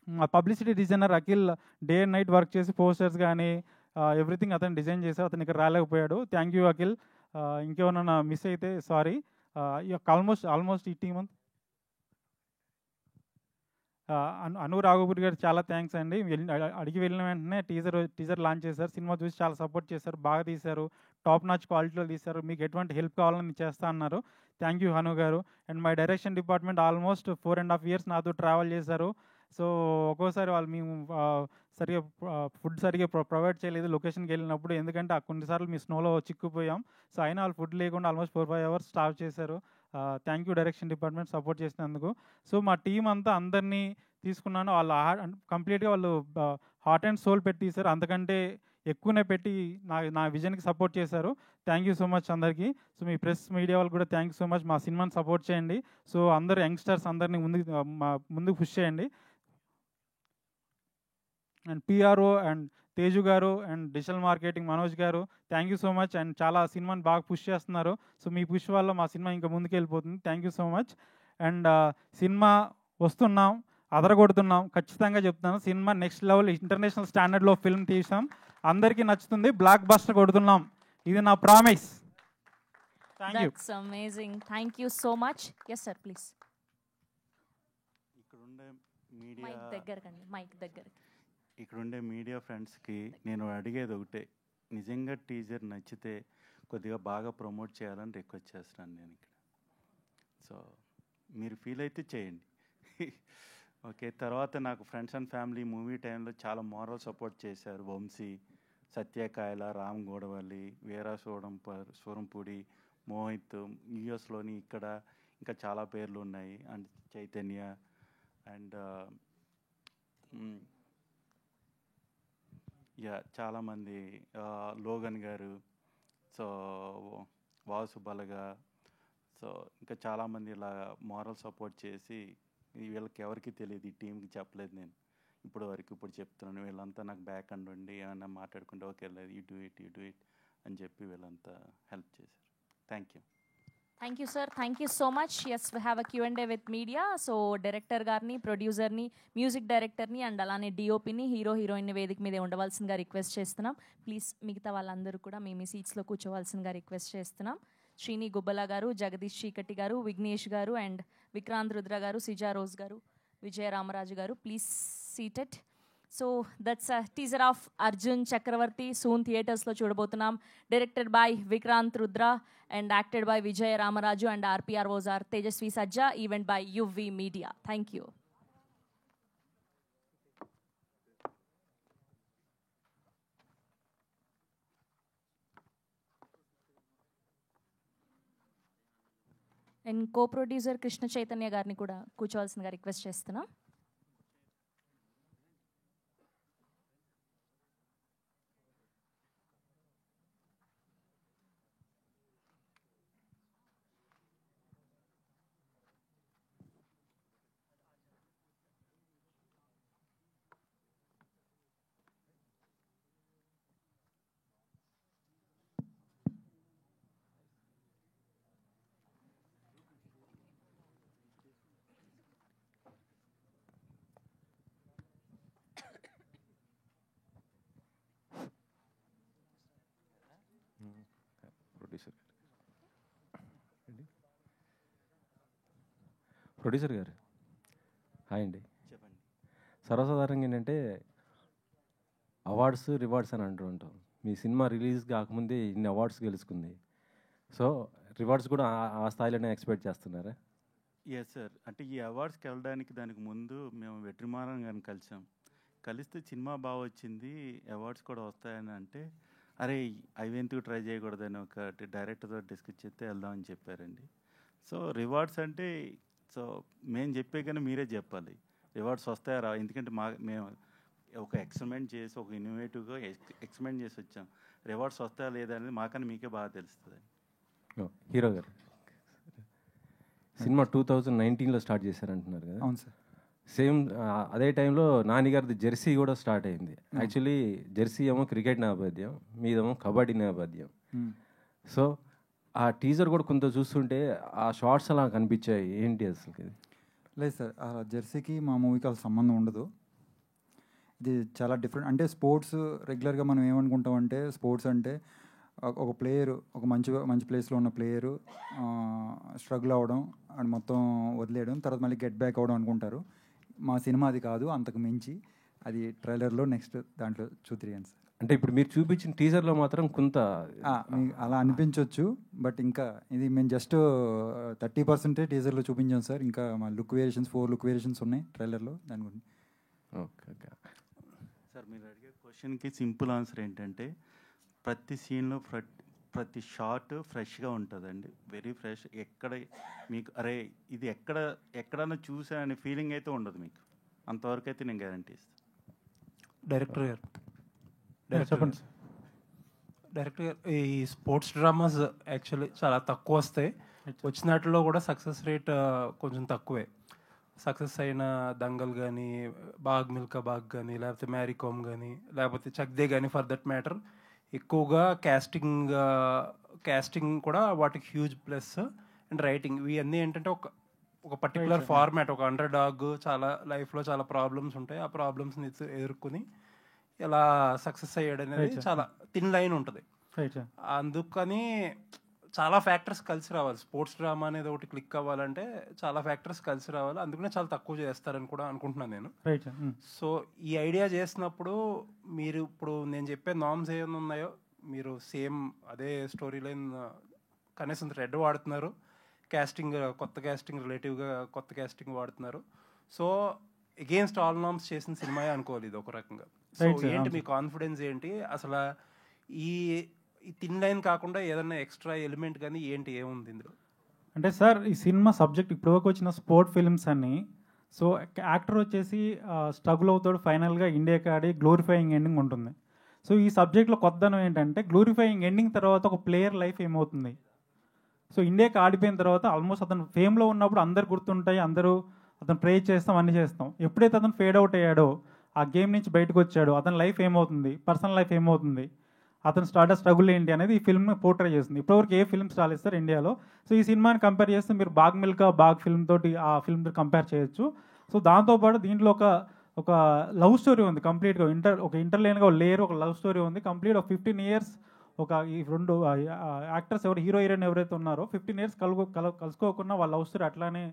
మా publicity designer Akhil day and night work చేసి పోస్టర్స్ కానీ ఎవ్రీథింగ్ అతను డిజైన్ చేశారు. అతను ఇక్కడ రాలేకపోయాడు. Thank you Akhil. ఇంకేమన్నా మిస్ అయితే సారీ. ఆల్మోస్ట్ ఈ టీమ్ అను రాఘవపూడి గారు చాలా థ్యాంక్స్ అండి. అడిగి వెళ్ళిన వెంటనే టీజర్ లాంచ్ చేశారు. సినిమా చూసి చాలా సపోర్ట్ చేశారు, బాగా తీశారు, టాప్ నాచ్ క్వాలిటీలో తీశారు, మీకు ఎటువంటి హెల్ప్ కావాలని చేస్తా అన్నారు. థ్యాంక్ యూ హను గారు. And my direction department almost 4.5 years నాతో ట్రావెల్ చేశారు. సో ఒక్కోసారి వాళ్ళు మేము సరిగా ఫుడ్ సరిగా ప్రొవైడ్ చేయలేదు లొకేషన్కి వెళ్ళినప్పుడు, ఎందుకంటే కొన్నిసార్లు మీ స్నోలో చిక్కుపోయాం. సో అయినా వాళ్ళు ఫుడ్ లేకుండా ఆల్మోస్ట్ 4-5 hours స్టార్ట్ చేశారు. Thank you direction department support చేసినందుకు. సో మా టీం అంతా అందరినీ తీసుకున్నాను. వాళ్ళు కంప్లీట్గా వాళ్ళు హార్ట్ అండ్ సోల్ పెట్టి తీశారు, అంతకంటే ఎక్కువనే పెట్టి నా విజన్కి సపోర్ట్ చేశారు. థ్యాంక్ యూ సో మచ్ అందరికీ. సో మీ ప్రెస్ మీడియా వాళ్ళు కూడా థ్యాంక్ యూ సో మచ్. మా సినిమాని సపోర్ట్ చేయండి. సో అందరు యంగ్స్టర్స్ అందరినీ ముందుకు పుష్ చేయండి. అండ్ పిఆర్ఓ అండ్ తేజు గారు అండ్ డిజిటల్ మార్కెటింగ్ మనోజ్ గారు thank you so much. And చాలా సినిమాని బాగా పుష్ చేస్తున్నారు. సో మీ పుష్ వల్ల మా సినిమా ఇంకా ముందుకు వెళ్ళిపోతుంది. Thank you so much. And cinema వస్తున్నాం, అదరగొడుతున్నాం, ఖచ్చితంగా చెప్తాను. సినిమా నెక్స్ట్ లెవెల్ ఇంటర్నేషనల్ స్టాండర్డ్లో ఫిల్మ్ తీసాం, అందరికీ నచ్చుతుంది, బ్లాక్ బస్టర్ కొడుతున్నాం, ఇది నా promise. Thank you. That's amazing. Thank you so much. Yes sir, please. ఇక్కడుండే మీడియా మైక్ దగ్గర ఇక్కడుండే మీడియా ఫ్రెండ్స్కి నేను అడిగేది ఒకటే, నిజంగా టీజర్ నచ్చితే కొద్దిగా బాగా ప్రమోట్ చేయాలని రిక్వెస్ట్ చేస్తున్నాను నేను ఇక్కడ. సో మీరు ఫీల్ అయితే చేయండి. ఓకే, తర్వాత నాకు ఫ్రెండ్స్ అండ్ ఫ్యామిలీ మూవీ టైంలో చాలా మోరల్ సపోర్ట్ చేశారు. వంశీ, సత్యకాయల, రామ్ గోడవల్లి, వీరా సూరంపూడి, మోహిత్, యూఎస్లోని ఇక్కడ ఇంకా చాలా పేర్లు ఉన్నాయి, అండ్ చైతన్య అండ్ చాలామంది, లోగన్ గారు, సో వాసు బలగా, సో ఇంకా చాలామంది ఇలా మోరల్ సపోర్ట్ చేసి, వీళ్ళకి ఎవరికి తెలియదు, ఈ టీంకి చెప్పలేదు నేను ఇప్పుడు చెప్తున్నాను. వీళ్ళంతా నాకు బ్యాక్ అండ్ ఉండి ఏమన్నా మాట్లాడుకుంటే ఓకే లేదు యూ డూ ఇట్ అని చెప్పి వీళ్ళంతా హెల్ప్ చేశారు. Thank you. Thank you sir, thank you so much. Yes, we have a Q&A with media. So director గారిని, ప్రొడ్యూసర్ని, మ్యూజిక్ డైరెక్టర్ని అండ్ అలానే డిఓపిని, హీరోయిన్ని వేదిక మీద ఉండవలసిందిగా రిక్వెస్ట్ చేస్తున్నాం. ప్లీజ్ మిగతా వాళ్ళందరూ కూడా మీ సీట్స్లో కూర్చోవలసిందిగా రిక్వెస్ట్ చేస్తున్నాం. శ్రీని గుబ్బల గారు, జగదీష్ చీకటి గారు, విఘ్నేష్ గారు అండ్ విక్రాంత్ రుద్ర గారు, సిజా రోజ్ గారు, విజయ రామరాజు గారు, please seated. So that's a teaser of Arjun Chakravarthy. Soon థియేటర్స్లో చూడబోతున్నాం. Directed by Vikrant Rudra and acted by Vijaya Ramaraju and RPROs are Tejaswi Sajja. Event by UV media. Thank you. And co-producer Krishna Chaitanya గారిని కూడా కూర్చోవలసిందిగా రిక్వెస్ట్ చేస్తున్నాం. ప్రొడ్యూసర్ గారు హాయ్ అండి. చెప్పండి. సర్వసాధారణంగా ఏంటంటే అవార్డ్స్ రివార్డ్స్ అని అంటూ ఉంటాం. మీ సినిమా రిలీజ్ కాకముందే ఇన్ని అవార్డ్స్ గెలుచుకుంది. సో రివార్డ్స్ కూడా ఆ స్థాయిలోనే ఎక్స్పెక్ట్ చేస్తున్నారా? Yes sir. అంటే ఈ అవార్డ్స్కి వెళ్ళడానికి దానికి ముందు మేము వెట్రిమారన్ గారిని కలిస్తే సినిమా బాగా వచ్చింది, అవార్డ్స్ కూడా వస్తాయని అంటే, అరే అవి ఎందుకు ట్రై చేయకూడదని ఒక డైరెక్టర్తో డిస్కస్ చేస్తే వెళ్దామని చెప్పారండి. సో రివార్డ్స్ అంటే సో మేము చెప్పే కానీ మీరే చెప్పాలి రివార్డ్స్ వస్తాయా రా, ఎందుకంటే మేము ఒక ఎక్స్పెరిమెంట్ చేసి ఒక ఇన్నోవేటివ్గా ఎక్స్పెరిమెంట్ చేసి వచ్చాం. రివార్డ్స్ వస్తాయా లేదా అనేది మాకన్నా మీకే బాగా తెలుస్తుంది. హీరో గారు సినిమా 2019లో స్టార్ట్ చేశారంటున్నారు కదా? అవును సార్. సేమ్ అదే టైంలో నానిగారిది జెర్సీ కూడా స్టార్ట్ అయింది. యాక్చువల్లీ జెర్సీ ఏమో క్రికెట్ నేపథ్యం, మీదేమో కబడ్డీ నేపథ్యం. సో ఆ టీజర్ కూడా కొంత చూస్తుంటే ఆ షార్ట్స్ అలా కనిపించాయి, ఏంటి అసలు? లేదు సార్, ఆ జెర్సీకి మా మూవీకి అసలు సంబంధం ఉండదు. ఇది చాలా డిఫరెంట్. అంటే స్పోర్ట్స్ రెగ్యులర్గా మనం ఏమనుకుంటామంటే, స్పోర్ట్స్ అంటే ఒక ప్లేయరు, ఒక మంచి ప్లేస్లో ఉన్న ప్లేయరు స్ట్రగుల్ అవ్వడం అండ్ మొత్తం వదిలేయడం, తర్వాత మళ్ళీ గెట్ బ్యాక్ అవ్వడం అనుకుంటారు. మా సినిమా అది కాదు, అంతకు మించి అది ట్రైలర్లో నెక్స్ట్ దాంట్లో చూద్దాం సార్. అంటే ఇప్పుడు మీరు చూపించిన టీజర్లో మాత్రం కొంత మీకు అలా అనిపించవచ్చు, బట్ ఇంకా ఇది మేము జస్ట్ 30% టీజర్లో చూపించాం సార్. ఇంకా మా లుక్ వేరియేషన్స్ 4 లుక్ వేరియేషన్స్ ఉన్నాయి ట్రైలర్లో, దాని గురించి. ఓకే ఓకే సార్, మీరు అడిగే క్వశ్చన్కి సింపుల్ ఆన్సర్ ఏంటంటే ప్రతి సీన్లో ప్రతి షాట్ ఫ్రెష్గా ఉంటుందండి, వెరీ ఫ్రెష్. ఎక్కడ మీకు అరే ఇది ఎక్కడన్నా చూసా అనే ఫీలింగ్ అయితే ఉండదు మీకు, అంతవరకు అయితే నేను గ్యారంటీ ఇస్తాను. డైరెక్టర్ గారు చెప్పండి. డైరెక్టర్ గారు, ఈ స్పోర్ట్స్ డ్రామాస్ యాక్చువల్లీ చాలా తక్కువ వస్తాయి, వచ్చినట్లో కూడా సక్సెస్ రేట్ కొంచెం తక్కువే. సక్సెస్ అయిన దంగల్ కానీ, బాగ్ మిల్కా బాగ్ కానీ, లేకపోతే మ్యారీకామ్ కానీ, లేకపోతే చక్దే కానీ ఫర్ దట్ మ్యాటర్, ఎక్కువగా క్యాస్టింగ్ కూడా వాటికి హ్యూజ్ ప్లస్. అండ్ రైటింగ్ ఇవన్నీ ఏంటంటే ఒక పర్టికులర్ ఫార్మాట్, ఒక అండర్ డాగ్ చాలా లైఫ్లో చాలా ప్రాబ్లమ్స్ ఉంటాయి, ఆ ప్రాబ్లమ్స్ని ఎదుర్కొని ఎలా సక్సెస్ అయ్యాడు అనేది చాలా థిన్ లైన్ ఉంటుంది. అందుకని చాలా ఫ్యాక్టర్స్ కలిసి రావాలి. స్పోర్ట్స్ డ్రామా అనేది ఒకటి క్లిక్ అవ్వాలంటే చాలా ఫ్యాక్టర్స్ కలిసి రావాలి, అందుకనే చాలా తక్కువ చేస్తారని కూడా అనుకుంటున్నాను నేను. సో ఈ ఐడియా చేసినప్పుడు మీరు ఇప్పుడు నేను చెప్పే నామ్స్ ఏమైనా ఉన్నాయో మీరు సేమ్ అదే స్టోరీ లైన్ కనీసం రెడ్ వాడుతున్నారు, క్యాస్టింగ్ కొత్త క్యాస్టింగ్ రిలేటివ్గా కొత్త క్యాస్టింగ్ వాడుతున్నారు. సో అగేన్స్ట్ ఆల్ నామ్స్ చేసిన సినిమా అనుకోవాలి ఇది ఒక రకంగా. సో ఏంటి మీ కాన్ఫిడెన్స్ ఏంటి అసలు ఈ థిన్ లైన్ కాకుండా ఏదైనా ఎక్స్ట్రా ఎలిమెంట్ కానీ ఏంటి ఏముంది ఇందులో? అంటే సార్ ఈ సినిమా సబ్జెక్ట్ ఇప్పటివరకు వచ్చిన స్పోర్ట్ ఫిల్మ్స్ అన్ని, సో యాక్టర్ వచ్చేసి స్ట్రగుల్ అవుతాడు, ఫైనల్గా ఇండియాకి ఆడి గ్లోరిఫైయింగ్ ఎండింగ్ ఉంటుంది. సో ఈ సబ్జెక్ట్లో కొత్తదనం ఏంటంటే గ్లోరిఫైయింగ్ ఎండింగ్ తర్వాత ఒక ప్లేయర్ లైఫ్ ఏమవుతుంది. సో ఇండియాకి ఆడిపోయిన తర్వాత ఆల్మోస్ట్ అతను ఫేమ్లో ఉన్నప్పుడు అందరు గుర్తుంటాయి, అందరూ అతను ప్రే చేస్తాం, అన్నీ చేస్తాం. ఎప్పుడైతే అతను ఫేడ్ అవుట్ అయ్యాడో, ఆ గేమ్ నుంచి బయటకు వచ్చాడో, అతని లైఫ్ ఏమవుతుంది, పర్సనల్ లైఫ్ ఏమవుతుంది, అతను స్ట్రగుల్ ఏంటి అనేది ఈ ఫిల్మ్ పోర్ట్రే చేస్తుంది. ఇప్పటివరకు ఏ ఫిల్మ్స్ రాలేదు సార్ ఇండియాలో. సో ఈ సినిమాని కంపేర్ చేస్తే మీరు బాగ్ మిల్కా బాగ్ ఫిల్మ్ తోటి ఆ ఫిల్మ్ కంపేర్ చేయొచ్చు. సో దాంతోపాటు దీంట్లో ఒక లవ్ స్టోరీ ఉంది కంప్లీట్గా, ఇంటర్లైన్గా లేయర్ ఒక లవ్ స్టోరీ ఉంది కంప్లీట్. ఒక 15 years ఈ రెండు యాక్టర్స్ హీరో హీరోయిన్ ఎవరైతే ఉన్నారో 15 years కలుసుకోకుండా వాళ్ళ లవ్ స్టోరీ అట్లానే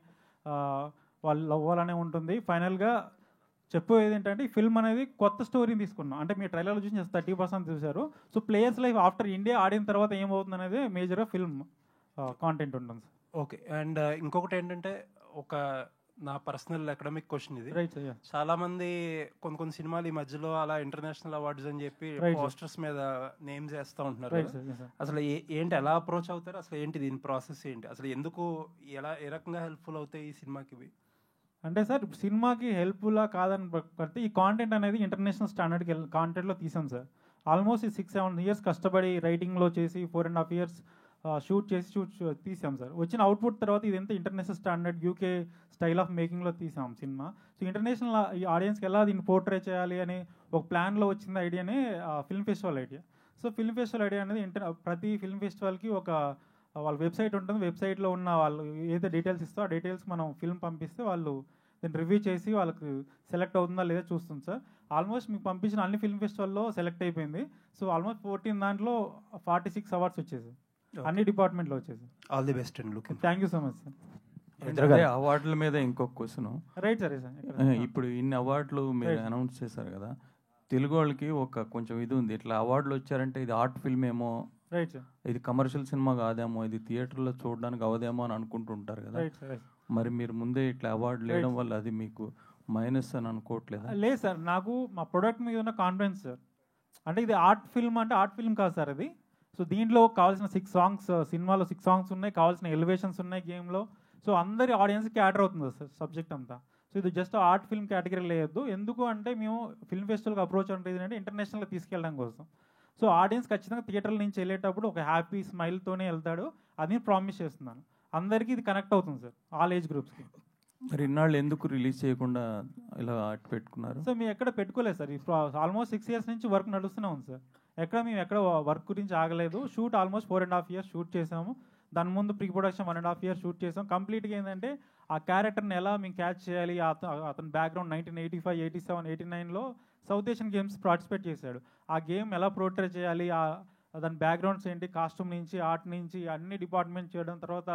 వాళ్ళు అవ్వాలనే ఉంటుంది. ఫైనల్గా చెప్పేది ఏంటంటే ఈ ఫిల్మ్ అనేది కొత్త స్టోరీని తీసుకున్నాం. అంటే మీ ట్రైలర్లో చూసి 30% చూశారు. So players life after India ఆడిన తర్వాత ఏమవుతుంది అనేది మేజర్గా ఫిల్మ్ కాంటెంట్ ఉంటుంది సార్. ఓకే. అండ్ ఇంకొకటి ఏంటంటే నా పర్సనల్ అకాడమిక్ క్వశ్చన్ ఇది. చాలా మంది కొన్ని సినిమాలు ఈ మధ్యలో అలా ఇంటర్నేషనల్ అవార్డ్స్ అని చెప్పి పోస్టర్స్ మీద నేమ్స్ వేస్తూ ఉంటున్నారు. అసలు ఏంటి ఎలా అప్రోచ్ అవుతారు, అసలు ఏంటి దీని ప్రాసెస్ ఏంటి, అసలు ఎందుకు ఏ రకంగా హెల్ప్ఫుల్ అవుతాయి ఈ సినిమాకి ఇవి? అంటే సార్ సినిమాకి హెల్ప్ఫుల్లా కాదని బట్టి ఈ కాంటెంట్ అనేది ఇంటర్నేషనల్ స్టాండర్డ్కి కాంటెంట్లో తీసాం సార్. ఆల్మోస్ట్ 6-7 years కష్టపడి రైటింగ్లో చేసి 4.5 years షూట్ తీసాం సార్. వచ్చిన అవుట్పుట్ తర్వాత ఇదంతా international standard UK style of మేకింగ్లో తీసాం సినిమా. సో ఇంటర్నేషనల్ ఈ ఆడియన్స్కి ఎలా దీన్ని పోర్ట్రే చేయాలి అని ఒక ప్లాన్లో వచ్చిన ఐడియానే film festival idea. So film festival idea అనేది ప్రతి ఫిల్మ్ ఫెస్టివల్కి వాళ్ళ వెబ్సైట్ ఉంటుంది. వెబ్సైట్లో ఉన్న వాళ్ళు ఏదైతే డీటెయిల్స్ ఇస్తో ఆ డీటెయిల్స్ మనం ఫిల్మ్ పంపిస్తే వాళ్ళు దాన్ని రివ్యూ చేసి వాళ్ళకి సెలెక్ట్ అవుతుందా లేదా చూస్తుంది సార్. ఆల్మోస్ట్ మీకు పంపించిన అన్ని ఫిల్మ్ ఫెస్టివల్లో సెలెక్ట్ అయిపోయింది. సో ఆల్మోస్ట్ 14 దాంట్లో 46 అవార్డ్స్ వచ్చేసాయి, అన్ని డిపార్ట్మెంట్లో వచ్చేసి. All the best and thank you so much sir. అవార్డుల మీద ఇంకొక క్వశ్చన్. Right sir. ఇప్పుడు ఇన్ని అవార్డులు మీరు అనౌన్స్ చేశారు కదా, తెలుగు వాళ్ళకి కొంచెం ఇది ఉంది, ఇట్లా అవార్డులు వచ్చారంటే ఇది ఆర్ట్ ఫిల్మ్ ఏమో, ఇది కమర్షియల్ సినిమా కాదేమో, ఇది థియేటర్లో చూడడానికి అవదేమో అని అనుకుంటుంటారు కదా. మరి మీరు ముందే ఇట్లా అవార్డు లేయడం వల్ల అది మీకు మైనస్ అని అనుకోవట్లేదు? లేదు సార్, నాకు మా ప్రొడక్ట్ మీద ఉన్న కాన్ఫిడెన్స్ సార్. అంటే ఇది ఆర్ట్ ఫిల్మ్ అంటే ఆర్ట్ ఫిల్మ్ కాదు సార్ అది. సో దీంట్లో కావాల్సిన 6 songs, సినిమాలో 6 songs ఉన్నాయి, కావాల్సిన ఎలివేషన్స్ ఉన్నాయి గేమ్లో. సో అందరి ఆడియన్స్కి క్యాటర్ అవుతుంది సార్ సబ్జెక్ట్ అంతా. సో ఇది జస్ట్ ఆర్ట్ ఫిల్మ్ కేటగిరీ లేదు. ఎందుకు అంటే మేము ఫిల్మ్ ఫెస్టివల్కి అప్రోచ్ అంటే ఏంటంటే ఇంటర్నేషనల్గా తీసుకెళ్ళడం కోసం. సో ఆడియన్స్ ఖచ్చితంగా థియేటర్ల నుంచి వెళ్ళేటప్పుడు ఒక హ్యాపీ స్మైల్తోనే వెళ్తాడు, అది ప్రామిస్ చేస్తున్నాను. అందరికీ ఇది కనెక్ట్ అవుతుంది సార్, ఆల్ ఏజ్ గ్రూప్స్కి. మరి ఇన్నాళ్ళు ఎందుకు రిలీజ్ చేయకుండా ఇలా పెట్టుకున్నారు? సో మేము ఎక్కడ పెట్టుకోలేదు సార్. ఆల్మోస్ట్ 6 years నుంచి వర్క్ నడుస్తూనే ఉంది సార్. మేము ఎక్కడ వర్క్ గురించి ఆగలేదు. షూట్ ఆల్మోస్ట్ 4.5 years షూట్ చేసాము. దాని ముందు ప్రీ ప్రొడక్షన్ 1.5 years షూట్ చేసాం. కంప్లీట్గా ఏంటంటే ఆ క్యారెక్టర్ని ఎలా మేము క్యాచ్ చేయాలి, అతని బ్యాక్గ్రౌండ్ 1985, 87, 89లో సౌత్ ఏషియన్ గేమ్స్ పార్టిసిపేట్ చేశాడు. ఆ గేమ్ ఎలా పోర్ట్రే చేయాలి, దాని బ్యాక్గ్రౌండ్స్ ఏంటి, కాస్ట్యూమ్ నుంచి, ఆర్ట్ నుంచి అన్ని డిపార్ట్మెంట్ చేయడం, తర్వాత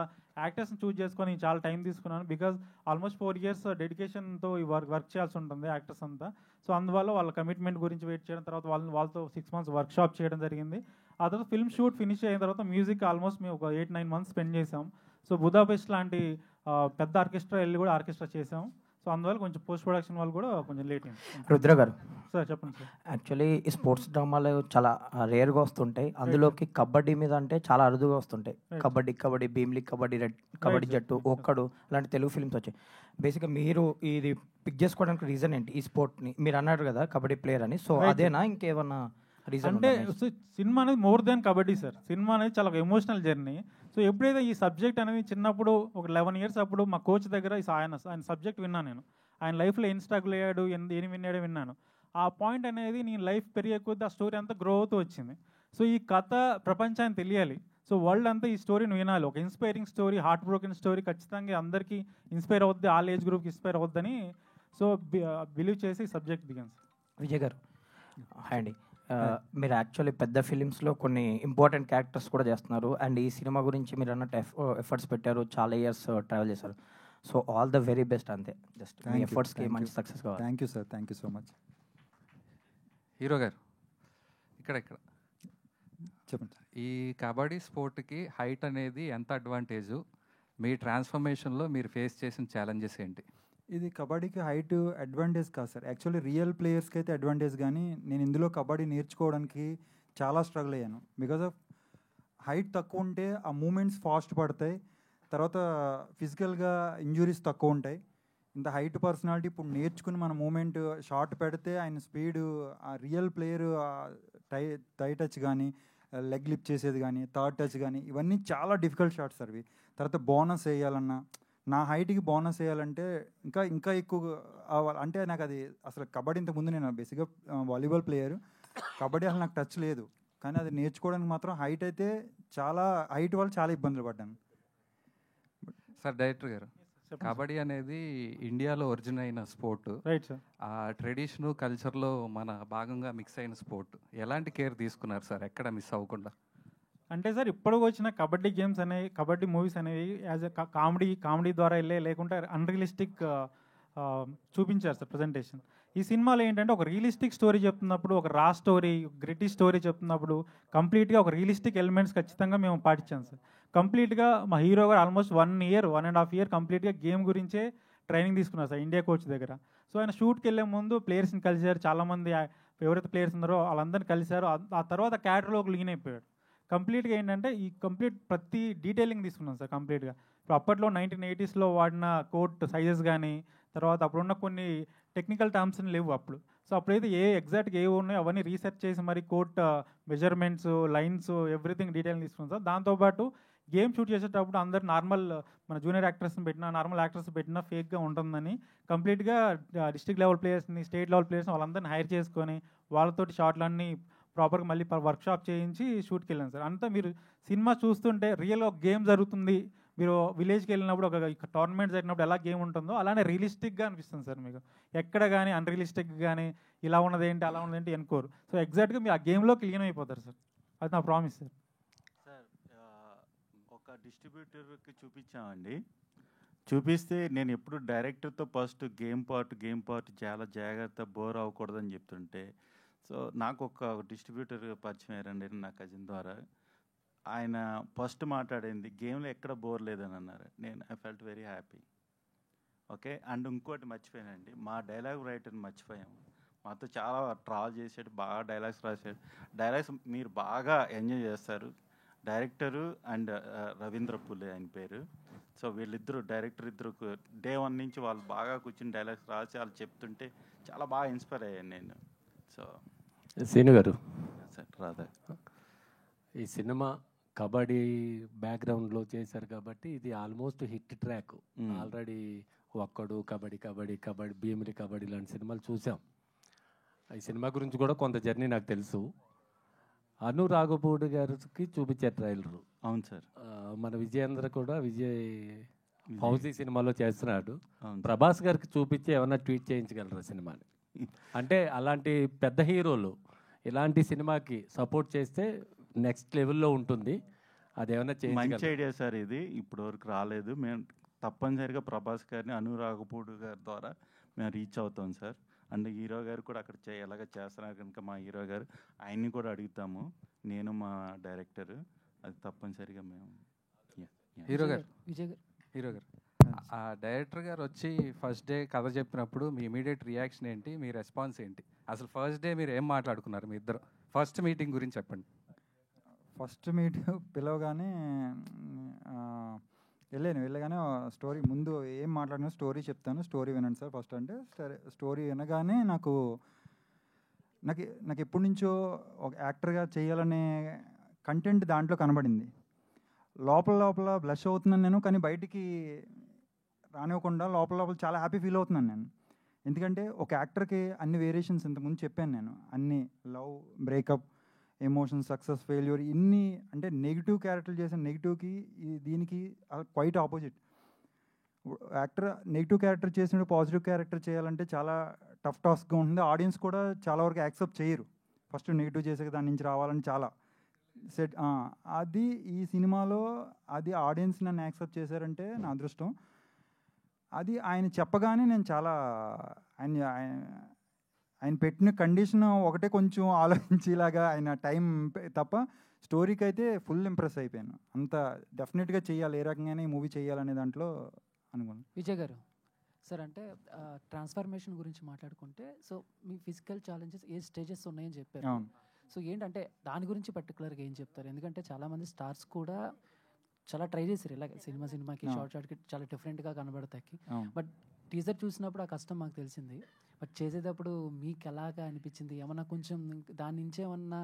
యాక్టర్స్ని చూస్ చేసుకొని చాలా టైం తీసుకున్నాను. బికాజ్ ఆల్మోస్ట్ 4 years డెడికేషన్తో ఈ వర్క్ చేయాల్సి ఉంటుంది యాక్టర్స్ అంతా. సో అందువల్ల వాళ్ళ కమిట్మెంట్ గురించి వెయిట్ చేయడం, తర్వాత వాళ్ళతో 6 months వర్క్షాప్ చేయడం జరిగింది. ఆ తర్వాత ఫిల్మ్ షూట్ ఫినిష్ అయిన తర్వాత మ్యూజిక్ ఆల్మోస్ట్ మేము ఒక 8-9 months స్పెండ్ చేసాం. సో బుదాపెస్ట్ లాంటి పెద్ద ఆర్కెస్ట్రా వెళ్ళి కూడా ఆర్కెస్ట్రా చేసాం. సో అందువల్ల కొంచెం పోస్ట్ ప్రొడక్షన్ వాళ్ళు కూడా కొంచెం లేట్ అయింది. రుద్ర గారు సార్ చెప్పండి సార్. యాక్చువల్లీ ఈ స్పోర్ట్స్ డ్రామాలు చాలా రేర్గా వస్తుంటాయి. అందులోకి కబడ్డీ మీద అంటే చాలా అరుదుగా వస్తుంటాయి. కబడ్డీ, భీమ్లీ కబడ్డీ, కబడ్డీ జట్టు, ఒక్కడు అలాంటి తెలుగు ఫిల్మ్స్ వచ్చాయి. బేసిక్గా మీరు ఇది పిక్ చేసుకోవడానికి రీజన్ ఏంటి? ఈ స్పోర్ట్ని మీరు అన్నారు కదా కబడ్డీ ప్లేయర్ అని, సో అదేనా ఇంకేమన్నా రీజన్? అంటే సినిమా అనేది more than kabaddi sir. Cinema అనేది చాలా ఎమోషనల్ జర్నీ. సో ఎప్పుడైతే ఈ సబ్జెక్ట్ అనేది చిన్నప్పుడు ఒక 11 years అప్పుడు మా కోచ్ దగ్గర ఆయన సబ్జెక్ట్ విన్నాను నేను. ఆయన లైఫ్లో ఏం స్ట్రగుల్ అయ్యాడు, ఏం విన్నాడో విన్నాను. ఆ పాయింట్ అనేది నేను లైఫ్ పెరిగే కొద్దీ ఆ స్టోరీ అంతా గ్రో అవుతూ వచ్చింది. సో ఈ కథ ప్రపంచానికి తెలియాలి. సో వరల్డ్ అంతా ఈ స్టోరీని వినాలి. ఒక inspiring story, heart broken story ఖచ్చితంగా అందరికీ ఇన్స్పైర్ అవుద్ది, ఆల్ ఏజ్ గ్రూప్కి ఇన్స్పైర్ అవుద్దని సో బిలీవ్ చేసి సబ్జెక్ట్ దిగాను సార్. విజయ్ గారు హాయ్ అండి. మీరు యాక్చువల్లీ పెద్ద ఫిలిమ్స్లో కొన్ని ఇంపార్టెంట్ క్యారెక్టర్స్ కూడా చేస్తున్నారు. అండ్ ఈ సినిమా గురించి మీరు అన్నట్టు ఎఫర్ట్స్ పెట్టారు, చాలా ఇయర్స్ ట్రావెల్ చేశారు. So all the very best. అంతే, జస్ట్ మీ ఎఫర్ట్స్కి మంచి సక్సెస్ కావాలి. Thank you sir, thank you so much. Hero గారు ఇక్కడ చెప్పండి. ఈ కబడ్డీ స్పోర్ట్కి హైట్ అనేది ఎంత అడ్వాంటేజు? మీ ట్రాన్స్ఫర్మేషన్లో మీరు ఫేస్ చేసిన ఛాలెంజెస్ ఏంటి? ఇది కబడ్డీకి హైట్ అడ్వాంటేజ్ కాదు సార్. యాక్చువల్లీ రియల్ ప్లేయర్స్కి అయితే అడ్వాంటేజ్, కానీ నేను ఇందులో కబడ్డీ నేర్చుకోవడానికి చాలా స్ట్రగుల్ అయ్యాను. బికాజ్ ఆఫ్ హైట్ తక్కువ ఉంటే ఆ మూమెంట్స్ ఫాస్ట్ పడతాయి, తర్వాత ఫిజికల్గా ఇంజురీస్ తక్కువ ఉంటాయి. ఇంత హైట్ పర్సనాలిటీ ఇప్పుడు నేర్చుకుని మన మూమెంట్ షార్ట్ పెడితే ఆయన స్పీడ్, ఆ రియల్ ప్లేయర్ టై టచ్ కానీ, లెగ్ లిప్ చేసేది కానీ, థర్డ్ టచ్ కానీ, ఇవన్నీ చాలా డిఫికల్ట్ షాట్స్ అవి. తర్వాత బోనస్ వేయాలన్నా, నా హైట్కి బోనస్ వేయాలంటే ఇంకా ఎక్కువ అంటే నాకు అది అసలు కబడ్డీ ఇంతకుముందు నేను బేసిక్గా వాలీబాల్ ప్లేయర్, కబడ్డీ అసలు నాకు టచ్ లేదు. కానీ అది నేర్చుకోవడానికి మాత్రం హైట్ అయితే చాలా హైట్ వల్ల చాలా ఇబ్బందులు పడ్డాను. సార్ డైరెక్టర్ గారు, కబడ్డీ అనేది ఇండియాలో ఒరిజిన్ అయిన స్పోర్ట్. Right sir. ఆ ట్రెడిషను కల్చర్లో మన భాగంగా మిక్స్ అయిన స్పోర్ట్. ఎలాంటి కేర్ తీసుకున్నారు సార్ ఎక్కడ మిస్ అవ్వకుండా? అంటే సార్ ఇప్పటికి వచ్చిన కబడ్డీ గేమ్స్ అనేవి, కబడ్డీ మూవీస్ అనేవి యాజ్ ఎ కామెడీ ద్వారా లేకుంటే అన్రియలిస్టిక్ చూపించారు సార్ ప్రజెంటేషన్. ఈ సినిమాలో ఏంటంటే ఒక రియలిస్టిక్ స్టోరీ చెప్తున్నప్పుడు, ఒక రా స్టోరీ, గ్రిటీ స్టోరీ చెప్తున్నప్పుడు కంప్లీట్గా ఒక రియలిస్టిక్ ఎలిమెంట్స్ ఖచ్చితంగా మేము పాటించాం సార్. కంప్లీట్గా మా హీరో గారు ఆల్మోస్ట్ 1.5 year కంప్లీట్గా గేమ్ గురించే ట్రైనింగ్ తీసుకున్నారు సార్ ఇండియా కోచ్ దగ్గర. సో ఆయన షూట్కి వెళ్ళే ముందు ప్లేయర్స్ని కలిశారు, చాలామంది ఎవరైతే ప్లేయర్స్ ఉన్నారో వాళ్ళందరినీ కలిశారు. ఆ తర్వాత క్యారెక్టర్లో ఒక లీన్ అయిపోయాడు. కంప్లీట్గా ఏంటంటే ఈ ప్రతి డీటెయిలింగ్ తీసుకున్నాం సార్ కంప్లీట్గా. ఇప్పుడు అప్పట్లో 1980s వాడిన కోట్ సైజెస్ కానీ, తర్వాత అప్పుడున్న కొన్ని టెక్నికల్ టర్మ్స్ని లేవు అప్పుడు. సో అప్పుడైతే ఎగ్జాక్ట్గా ఏవి ఉన్నాయో అవన్నీ రీసెర్చ్ చేసి మరి coat measurements, lines, everything detail తీసుకున్నాం సార్. దాంతోపాటు గేమ్ షూట్ చేసేటప్పుడు అందరు నార్మల్ మన జూనియర్ యాక్టర్స్ని పెట్టినా, నార్మల్ యాక్టర్స్ పెట్టినా ఫేక్గా ఉంటుందని కంప్లీట్గా డిస్ట్రిక్ట్ లెవెల్ ప్లేయర్స్ని, స్టేట్ లెవెల్ ప్లేయర్స్ని వాళ్ళందరినీ హైర్ చేసుకొని వాళ్ళతోటి షాట్లన్నీ ప్రాపర్గా మళ్ళీ వర్క్షాప్ చేయించి షూట్కి వెళ్ళాను సార్. అంతా మీరు సినిమా చూస్తుంటే రియల్ ఒక గేమ్ జరుగుతుంది. మీరు విలేజ్కి వెళ్ళినప్పుడు ఒక టోర్నమెంట్ జరిగినప్పుడు ఎలా గేమ్ ఉంటుందో అలానే రియలిస్టిక్గా అనిపిస్తుంది సార్ మీకు. ఎక్కడ కానీ అన్రియలిస్టిక్ కానీ ఇలా ఉన్నదేంటి అలా ఉన్నదేంటి అనుకోరు. సో ఎగ్జాక్ట్గా మీరు ఆ గేమ్లోకి లీన్ అయిపోతారు సార్. అది నా ప్రామిస్ సార్. సార్ ఒక డిస్ట్రిబ్యూటర్కి చూపించామండి. చూపిస్తే నేను ఎప్పుడు డైరెక్టర్తో ఫస్ట్ గేమ్ పార్ట్ చాలా జాగ్రత్త, బోర్ అవ్వకూడదని చెప్తుంటే, సో నాకు ఒక డిస్ట్రిబ్యూటర్ పరిచయం అయ్యారండి నా కజిన్ ద్వారా. ఆయన ఫస్ట్ మాట్లాడింది గేమ్లో ఎక్కడ బోర్ లేదని అన్నారు. I felt very happy. Okay. And ఇంకోటి మర్చిపోయానండి, మా డైలాగ్ రైటర్ని మర్చిపోయాము. మాతో చాలా ట్రావెల్ చేసాడు, బాగా డైలాగ్స్ రాశాడు. డైలాగ్స్ మీరు బాగా ఎంజాయ్ చేస్తారు. డైరెక్టరు అండ్ రవీంద్ర పుల్లే ఆయన పేరు. సో వీళ్ళిద్దరు డైరెక్టర్ ఇద్దరు డే 1 నుంచి వాళ్ళు బాగా కూర్చుని డైలాగ్స్ రాసి వాళ్ళు చెప్తుంటే చాలా బాగా ఇన్స్పైర్ అయ్యాను నేను. సో సీను గారు సార్ రాధా, ఈ సినిమా కబడ్డీ బ్యాక్గ్రౌండ్లో చేశారు కాబట్టి ఇది ఆల్మోస్ట్ హిట్ ట్రాక్. ఆల్రెడీ ఒక్కడు, కబడ్డీ, భీమిలి కబడ్డీ లాంటి సినిమాలు చూసాం. ఈ సినిమా గురించి కూడా కొంత జర్నీ నాకు తెలుసు. అను రాఘపూడి గారికి చూపించే ట్రైలరు. అవును సార్. మన విజయేంద్ర కూడా ఫౌజీ సినిమాలో చేస్తున్నాడు. ప్రభాస్ గారికి చూపించి ఏమన్నా ట్వీట్ చేయించగలరా సినిమాని? అంటే అలాంటి పెద్ద హీరోలు ఇలాంటి సినిమాకి సపోర్ట్ చేస్తే నెక్స్ట్ లెవెల్లో ఉంటుంది. అదేమన్నా మంచి చేంజ్ ఐడియా సార్ ఇది. ఇప్పటివరకు రాలేదు. మేము తప్పనిసరిగా ప్రభాస్ గారిని, అనురాగపూడి గారి ద్వారా మేము రీచ్ అవుతాం సార్. అండ్ హీరో గారు కూడా అక్కడ ఎలాగ చేస్తున్నారు కనుక మా హీరో గారు ఆయన్ని కూడా అడుగుతాము, నేను మా డైరెక్టర్. అది తప్పనిసరిగా మేము హీరో గారు విజయ్ గారు హీరో గారు ఆ డైరెక్టర్ గారు వచ్చి ఫస్ట్ డే కథ చెప్పినప్పుడు మీ ఇమీడియట్ రియాక్షన్ ఏంటి, మీ రెస్పాన్స్ ఏంటి? అసలు ఫస్ట్ డే మీరు ఏం మాట్లాడుకున్నారు మీ ఇద్దరు? ఫస్ట్ మీటింగ్ గురించి చెప్పండి. ఫస్ట్ మీట్ పిలవగానే వెళ్ళగానే స్టోరీ ముందు ఏం మాట్లాడినా స్టోరీ చెప్తాను, స్టోరీ వినండి సార్ ఫస్ట్ అంటే. సరే స్టోరీ వినగానే నాకు ఎప్పటి నుంచో ఒక యాక్టర్గా చేయాలనే కంటెంట్ దాంట్లో కనబడింది. లోపల బ్లష్ అవుతున్నాను నేను, కానీ బయటికి రానివ్వకుండా లోపల చాలా హ్యాపీ ఫీల్ అవుతున్నాను నేను. ఎందుకంటే ఒక యాక్టర్కి అన్ని వేరియేషన్స్ ఇంతకుముందు చెప్పాను నేను, అన్ని love, breakup, emotion, success, failure, ఇన్ని అంటే నెగిటివ్ క్యారెక్టర్ చేసిన నెగిటివ్కి దీనికి quite opposite. Actor negative character చేసినప్పుడు పాజిటివ్ క్యారెక్టర్ చేయాలంటే చాలా టఫ్ టాస్క్గా ఉంటుంది. ఆడియన్స్ కూడా చాలా వరకు యాక్సెప్ట్ చేయరు, ఫస్ట్ నెగిటివ్ చేసే దాని నుంచి రావాలని చాలా సెట్. అది ఈ సినిమాలో అది ఆడియన్స్ నన్ను యాక్సెప్ట్ చేశారంటే నా అదృష్టం. అది ఆయన చెప్పగానే నేను చాలా ఆయన పెట్టిన కండిషన్ ఒకటే కొంచెం ఆలోచించేలాగా ఆయన టైం తప్ప స్టోరీకి అయితే ఫుల్ ఇంప్రెస్ అయిపోయాను. అంత డెఫినెట్గా చేయాలి, ఏ రకంగానే ఈ మూవీ చేయాలనే దాంట్లో అనుకున్నాను. విజయ్ గారు సార్, అంటే ట్రాన్స్ఫర్మేషన్ గురించి మాట్లాడుకుంటే, సో మీ ఫిజికల్ ఛాలెంజెస్ ఏ స్టేజెస్ ఉన్నాయని చెప్పారు. సో ఏంటంటే దాని గురించి పర్టికులర్గా ఏం చెప్తారు? ఎందుకంటే చాలామంది స్టార్స్ కూడా చాలా ట్రై చేశారు ఇలాగే సినిమాకి షార్ట్కి చాలా డిఫరెంట్గా కనబడతాయి. బట్ టీజర్ చూసినప్పుడు ఆ కష్టం మాకు తెలిసింది. బట్ చేసేటప్పుడు మీకు ఎలాగా అనిపించింది? ఏమన్నా కొంచెం దాని నుంచి ఏమన్నా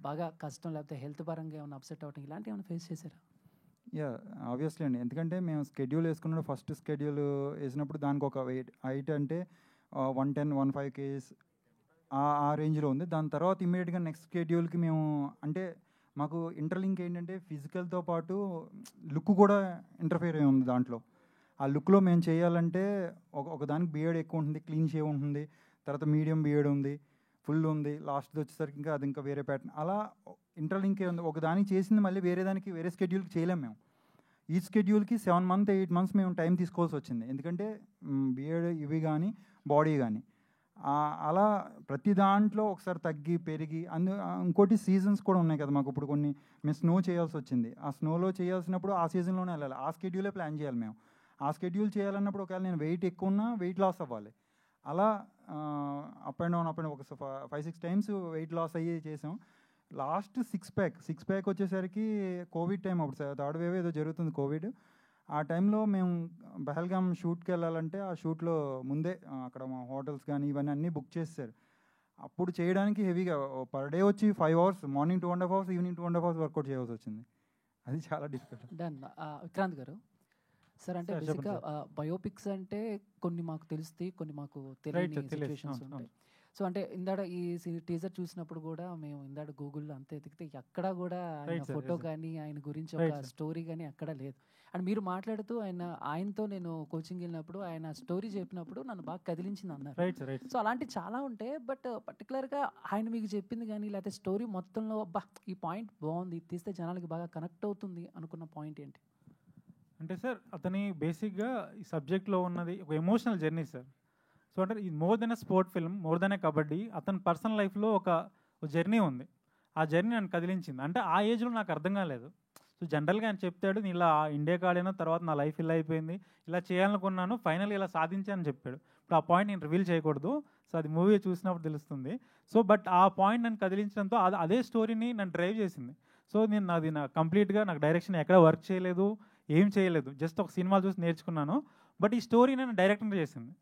బాగా కష్టం, లేకపోతే హెల్త్ పరంగా ఏమన్నా అప్సెట్ అవ్వటం ఇలాంటివి ఏమైనా ఫేస్ చేశారా? ఆబ్వియస్లీ అండి. ఎందుకంటే మేము స్కెడ్యూల్ వేసుకున్నప్పుడు ఫస్ట్ స్కెడ్యూల్ వేసినప్పుడు దానికి ఒక హైట్ అంటే 110-105 kgs ఆ రేంజ్లో ఉంది. దాని తర్వాత ఇమ్మీడియట్గా నెక్స్ట్ స్కెడ్యూల్కి మేము అంటే మాకు ఇంటర్లింక్ ఏంటంటే ఫిజికల్తో పాటు లుక్ కూడా ఇంటర్ఫియర్ అయి ఉంది దాంట్లో. ఆ లుక్లో మేము చేయాలంటే ఒక దానికి బియర్డ్ ఎక్కువ ఉంటుంది, క్లీన్ షేవ్ ఉంటుంది, తర్వాత మీడియం బియర్డ్ ఉంది, ఫుల్ ఉంది, లాస్ట్ వచ్చేసరికి ఇంకా అది ఇంకా వేరే ప్యాటర్న్, అలా ఇంటర్లింక్ ఉంది. ఒక దానికి చేసింది మళ్ళీ వేరే దానికి వేరే స్కెడ్యూల్కి చేయలేము మేము. ఈ స్కెడ్యూల్కి 7-8 months మేము టైం తీసుకోవాల్సి వచ్చింది. ఎందుకంటే బియర్డ్ ఇవి కానీ బాడీ కానీ అలా ప్రతి దాంట్లో ఒకసారి తగ్గి పెరిగి ఇంకోటి సీజన్స్ కూడా ఉన్నాయి కదా మాకు. ఇప్పుడు కొన్ని మేము స్నో చేయాల్సి వచ్చింది. ఆ స్నోలో చేయాల్సినప్పుడు ఆ సీజన్లోనే వెళ్ళాలి, ఆ స్కెడ్యూలే ప్లాన్ చేయాలి మేము. ఆ స్కెడ్యూల్ చేయాలన్నప్పుడు ఒకవేళ నేను వెయిట్ ఎక్కువ ఉన్నా వెయిట్ లాస్ అవ్వాలి. అలా అప్ అండ్ డౌన్ ఒక 5-6 times వెయిట్ లాస్ అయ్యి చేసాం. లాస్ట్ 6 pack వచ్చేసరికి కోవిడ్ టైం, అప్పుడు 3rd wave ఏదో జరుగుతుంది కోవిడ్. ఆ టైంలో మేము పహల్గామ్ షూట్కి వెళ్ళాలంటే ఆ షూట్లో ముందే అక్కడ మా హోటల్స్ కానీ ఇవన్నీ అన్నీ బుక్ చేస్తారు. అప్పుడు చేయడానికి హెవీగా పర్ డే వచ్చి 5 hours, morning 2.5 hours, evening 2.5 hours workout చేయాల్సి వచ్చింది. అది చాలా డిఫికల్ట్. డన్. విక్రాంత్ గారు సార్, అంటే బేసిక్గా బయోపిక్స్ అంటే కొన్ని మాకు తెలుస్తాయి, కొన్ని మాకు తెలియని సిచ్యువేషన్స్ ఉంటాయి. సో అంటే ఇందాడ ఈ టీజర్ చూసినప్పుడు కూడా మేము ఇందాడ గూగుల్లో అంతా ఎతికితే ఎక్కడా కూడా ఆయన ఫోటో కానీ ఆయన గురించి ఒక స్టోరీ కానీ ఎక్కడా లేదు. అండ్ మీరు మాట్లాడుతూ ఆయనతో నేను కోచింగ్ వెళ్ళినప్పుడు ఆయన స్టోరీ చెప్పినప్పుడు నన్ను బాగా కదిలించింది అన్నారు. సో అలాంటి చాలా ఉంటాయి. బట్ పర్టికులర్గా ఆయన మీకు చెప్పింది కానీ లేకపోతే స్టోరీ మొత్తంలో అబ్బా ఈ పాయింట్ బాగుంది, తీస్తే జనాలకి బాగా కనెక్ట్ అవుతుంది అనుకున్న పాయింట్ ఏంటి? అంటే సార్, అతని బేసిక్గా ఈ సబ్జెక్ట్లో ఉన్నది ఒక ఎమోషనల్ జర్నీ సార్. సో అంటే ఇది more than a sport film, more than a kabaddi. అతని పర్సనల్ లైఫ్లో ఒక జర్నీ ఉంది. ఆ జర్నీ నన్ను కదిలించింది. అంటే ఆ ఏజ్లో నాకు అర్థం కాలేదు. సో జనరల్గా ఆయన చెప్తాడు, నేను ఇలా ఇండియాకి ఆడిన తర్వాత నా లైఫ్ ఇలా అయిపోయింది, ఇలా చేయాలనుకున్నాను, ఫైనల్ ఇలా సాధించానని చెప్పాడు. ఇప్పుడు ఆ పాయింట్ నేను రివీల్ చేయకూడదు, సో అది మూవీ చూసినప్పుడు తెలుస్తుంది. సో బట్ ఆ పాయింట్ నన్ను కదిలించడంతో అదే స్టోరీని నన్ను డ్రైవ్ చేసింది. సో నేను కంప్లీట్గా నాకు డైరెక్షన్ ఎక్కడ వర్క్ చేయలేదు, ఏం చేయలేదు, జస్ట్ ఒక సినిమాలు చూసి నేర్చుకున్నాను. బట్ ఈ స్టోరీ నేను డైరెక్టర్ చేసింది.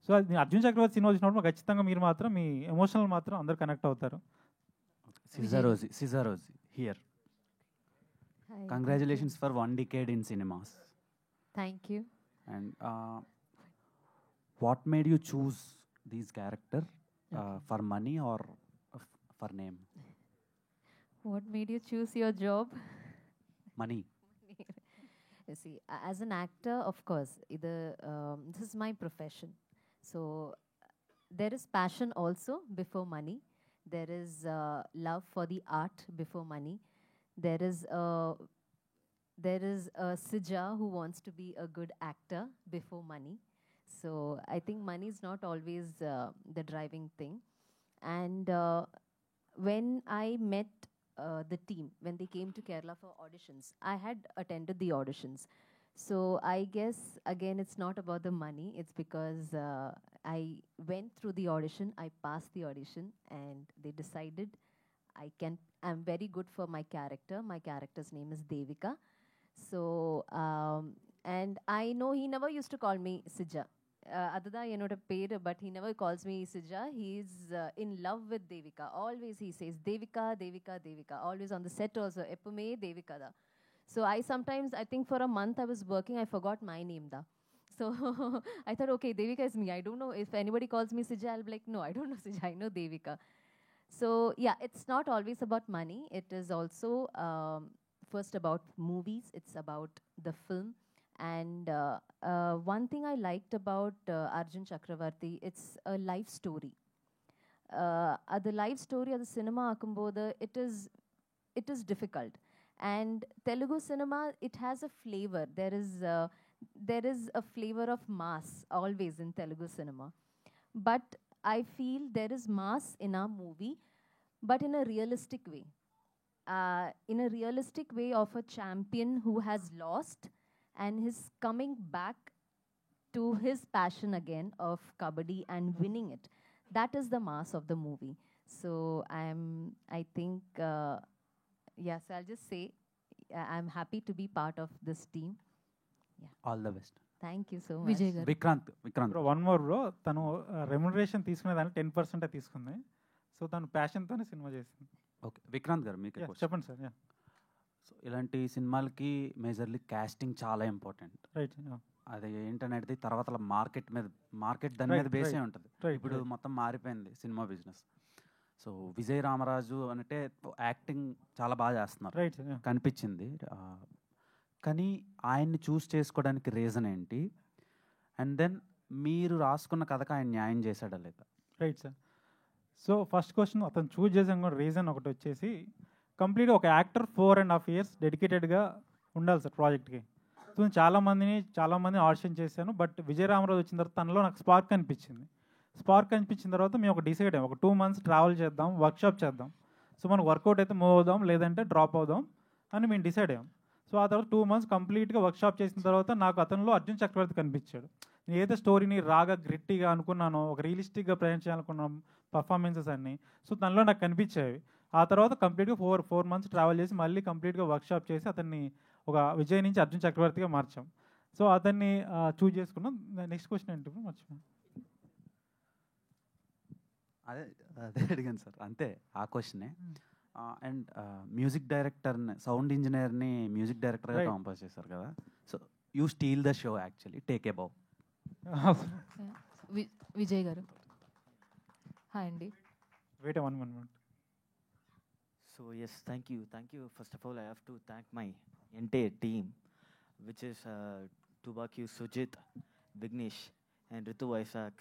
సో అది అర్జున్ చక్రవర్తి సినిమా చూసినప్పుడు ఖచ్చితంగా మీరు మాత్రం మీ ఎమోషనల్ మాత్రం అందరు కనెక్ట్ అవుతారు. Sizarozi here. Hi. Congratulations for 1 decade in cinemas. Thank you. And what made you choose these character for money or for name? What made you choose your job? Money. You see, as an actor, of course, this is my profession. So there is passion also before money. There is love for the art before money. There is a Sija who wants to be a good actor before money. So I think money is not always the driving thing. And when I met the team, when they came to Kerala for auditions, I had attended the auditions. So I guess, again, it's not about the money. It's because I went through the audition, I passed the audition, and they decided I'm very good for my character. My character's name is Devika. So, and I know he never used to call me Sija. Adada என்னோட பேரு, but he never calls me Sija. He's in love with Devika. Always he says Devika, Devika, Devika. Always on the set also, எப்பவுமே Devika da. So I sometimes, I think for a month I was working, I forgot my name da. So I thought, okay, Devika is me. I don't know if anybody calls me Sija, I'll be like, no, I don't know Sija, I know Devika. So yeah, it's not always about money. It is also first about movies. It's about the film. And one thing I liked about Arjun Chakravarti, it's a life story. The life story of the cinema akumbodu, it is difficult. And Telugu cinema, it has a flavor. There is a flavor of mass always in Telugu cinema. But I feel there is mass in our movie, but in a realistic way. In a realistic way of a champion who has lost and is coming back to his passion again of kabaddi and winning it. That is the mass of the movie. So I think, yes, I'll just say I'm happy to be part of this team. All the best. Thank you so much. Vijay garu. Vikrant bro one more bro, తను రెమ్యునరేషన్ తీసుకునే దాన్ని 10% తీసుకుంది. సో తను ప్యాషన్తోనే సినిమా చేసింది. ఓకే, విక్రాంత్ గారు మీకు చెప్పండి సార్. సో ఇలాంటి సినిమాలకి మేజర్లీ కాస్టింగ్ చాలా ఇంపార్టెంట్. రైట్. అది ఏంటనేది తర్వాత మార్కెట్ దాని మీద బేసే ఉంటుంది. ఇప్పుడు మొత్తం మారిపోయింది cinema business. So Vijay Ramaraju అంటే యాక్టింగ్ చాలా బాగా చేస్తున్నారు కనిపించింది. కానీ ఆయన్ని చూస్ చేసుకోవడానికి రీజన్ ఏంటి? అండ్ దెన్ మీరు రాసుకున్న కథకు ఆయన న్యాయం చేశాడా లేదా? Right sir. So first question, అతను చూస్ చేసిన రీజన్ ఒకటి వచ్చేసి కంప్లీట్గా ఒక యాక్టర్ 4.5 years డెడికేటెడ్గా ఉండాలి సార్ ప్రాజెక్ట్కి. సో చాలామందిని ఆడిషన్ చేశాను. బట్ విజయ్ రామరాజు వచ్చిన తర్వాత తనలో నాకు స్పార్క్ అనిపించింది. తర్వాత మేము ఒక డిసైడ్ అయ్యాం, ఒక 2 months ట్రావెల్ చేద్దాం, వర్క్షాప్ చేద్దాం. సో మనకు వర్కౌట్ అయితే మూవ్ అవుదాం, లేదంటే డ్రాప్ అవుదాం అని మేము డిసైడ్ అయ్యాం. సో ఆ తర్వాత 2 months కంప్లీట్గా వర్క్షాప్ చేసిన తర్వాత నాకు అతనిలో అర్జున్ చక్రవర్తి కనిపించాడు. నేను ఏదైతే స్టోరీని రాగా గ్రిట్టీగా అనుకున్నానో, ఒక రియలిస్టిక్గా ప్రజెంట్ చేయాలనుకున్నాను పర్ఫార్మెన్సెస్ అన్నీ, సో తనలో నాకు కనిపించేవి. ఆ తర్వాత కంప్లీట్గా 4 months ట్రావెల్ చేసి మళ్ళీ కంప్లీట్గా వర్క్షాప్ చేసి అతన్ని ఒక విజయ్ నుంచి అర్జున్ చక్రవర్తిగా మార్చాం. సో అతన్ని చూజ్ చేసుకున్నాం. నెక్స్ట్ క్వశ్చన్ ఏంటి మర్చిపోయాను. అదే అడిగాను సార్, అంతే ఆ క్వశ్చనే. అండ్ మ్యూజిక్ డైరెక్టర్ని, సౌండ్ ఇంజనీర్ని మ్యూజిక్ డైరెక్టర్గా కంపోజ్ చేశారు కదా. So you steal the show actually, take a bow. Vijay గారు హాయ్ అండి. Wait 1 minute. So yes, thank you. First of all, I have to thank my entire team, which is Tubakyu, Sujit, Vignesh, and Ritu Vaisak,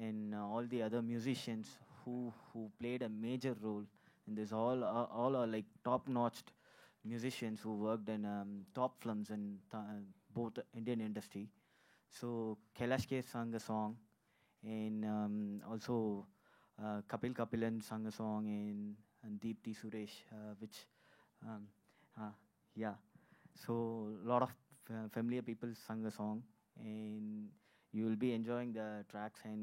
and all the other musicians who played a major role in this. All are like top-notch musicians who worked in top films in both Indian industry. So Kailash K sang a song, and also Kapil Kapilan sang a song, and Deepti Suresh, which yeah, so a lot of familiar people sang a song, and you will be enjoying the tracks, and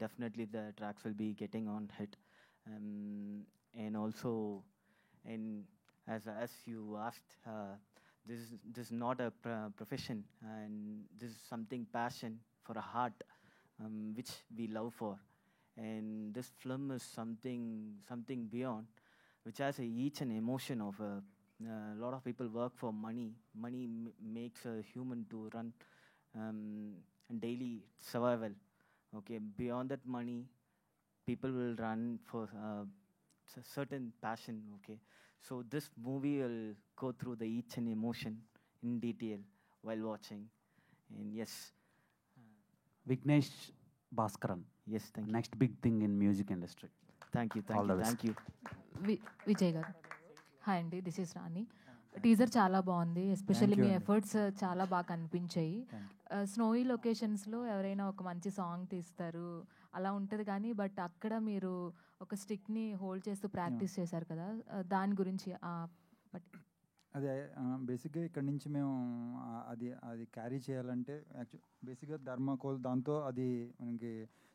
definitely the tracks will be getting on hit. And also, and as you asked, this is not a profession, and this is something passion for a heart, which we love for. And this film is something beyond, which has each an emotion of a lot of people work for money. Money makes a human to run daily survival. Okay, beyond that money, people will run for certain passion. Okay, so this movie will go through the each and emotion in detail while watching. And yes, Vignesh Bhaskaran. Yes, thank you. Next big thing in music industry. Thank you All the best. Thank you. Vijay గారు హాయ్ అండి, దిస్ ఈస్ రాణి. టీజర్ చాలా బాగుంది, ఎస్పెషల్లీ you మీ అండి. ఎఫర్ట్స్ చాలా బాగా కనిపించాయి. స్నోయి లొకేషన్స్లో ఎవరైనా ఒక మంచి సాంగ్ తీస్తారు అలా ఉంటుంది కానీ బట్ అక్కడ మీరు ఒక స్టిక్ని హోల్డ్ చేస్తూ ప్రాక్టీస్ చేశారు కదా, దాని గురించి అదే బేసిక్గా ఇక్కడ నుంచి మేము అది అది క్యారీ చేయాలంటే బేసిక్గా ధర్మాకోల్ దాంతో అది మనకి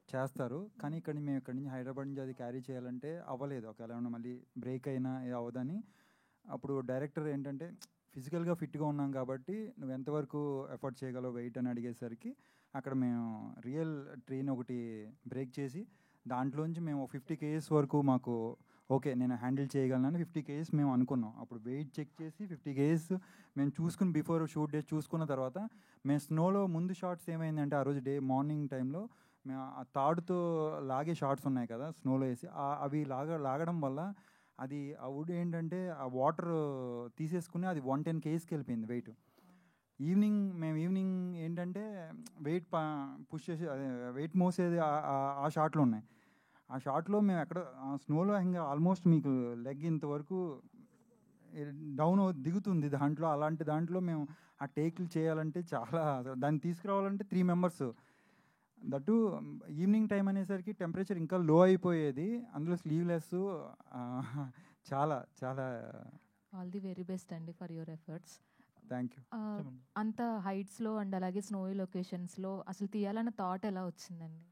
చేస్తారు, కానీ మేము ఇక్కడ నుంచి హైదరాబాద్ నుంచి అది క్యారీ చేయాలంటే అవ్వలేదు. ఒకవేళ ఏమన్నా మళ్ళీ బ్రేక్ అయినా అవ్వదని అప్పుడు డైరెక్టర్ ఏంటంటే ఫిజికల్గా ఫిట్గా ఉన్నాం కాబట్టి నువ్వు ఎంతవరకు ఎఫర్ట్ చేయగలవు వెయిట్ అని అడిగేసరికి అక్కడ మేము రియల్ ట్రైన్ ఒకటి బ్రేక్ చేసి దాంట్లోంచి మేము 50 kgs వరకు మాకు ఓకే నేను హ్యాండిల్ చేయగలను 50 kgs మేము అనుకున్నాం. అప్పుడు వెయిట్ చెక్ చేసి 50 kgs మేము చూసుకుని బిఫోర్ షూట్ డే చూసుకున్న తర్వాత మేము స్నోలో ముందు షార్ట్స్ ఏమైందంటే ఆ రోజు మార్నింగ్ టైంలో మేము ఆ తాడుతో లాగే షార్ట్స్ ఉన్నాయి కదా స్నోలో వేసి అవి లాగడం వల్ల అది ఆ వుడ్ ఏంటంటే ఆ వాటర్ తీసేసుకుని అది 110 kgsకి వెళ్ళిపోయింది వెయిట్. ఈవినింగ్ ఏంటంటే వెయిట్ పుష్ చేసి అదే వెయిట్ మోసేది ఆ షాట్లో ఉన్నాయి. ఆ షాట్లో మేము ఎక్కడ స్నోలో ఇంకా ఆల్మోస్ట్ మీకు లెగ్ ఇంతవరకు డౌన్ దిగుతుంది దాంట్లో. అలాంటి దాంట్లో మేము ఆ టేక్లు చేయాలంటే చాలా దాన్ని తీసుకురావాలంటే 3 members. దట్టు ఈవినింగ్ టైం అనేసరికి టెంపరేచర్ ఇంకా లో అయిపోయేది, అందులో స్లీవ్లెస్ చాలా చాలా. ఆల్ ది వెరీ బెస్ట్ అండి for your efforts. Thank you. అంత హైట్స్లో అండ్ అలాగే స్నోయి లొకేషన్స్లో అసలు తీయాలన్న థాట్ ఎలా వచ్చిందండి?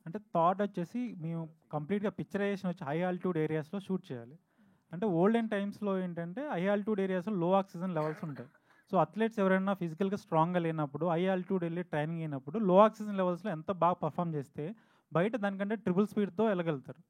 అంటే థాట్ వచ్చేసి మేము కంప్లీట్గా పిక్చరైజేషన్ వచ్చి హై ఆల్టిట్యూడ్ ఏరియాస్లో షూట్ చేయాలి. అంటే ఓల్డెన్ టైమ్స్లో ఏంటంటే హై ఆల్టిట్యూడ్ ఏరియాస్లో లో ఆక్సిజన్ లెవెల్స్ ఉంటాయి. సో అథ్లెట్స్ ఎవరైనా ఫిజికల్గా స్ట్రాంగ్గా లేనప్పుడు హై ఆల్టిట్యూడ్ వెళ్ళి ట్రైనింగ్ అయినప్పుడు లో ఆక్సిజన్ లెవెల్స్లో ఎంత బాగా పర్ఫామ్ చేస్తే బయట దానికంటే ట్రిపుల్ స్పీడ్తో వెళ్ళగలుగుతారు.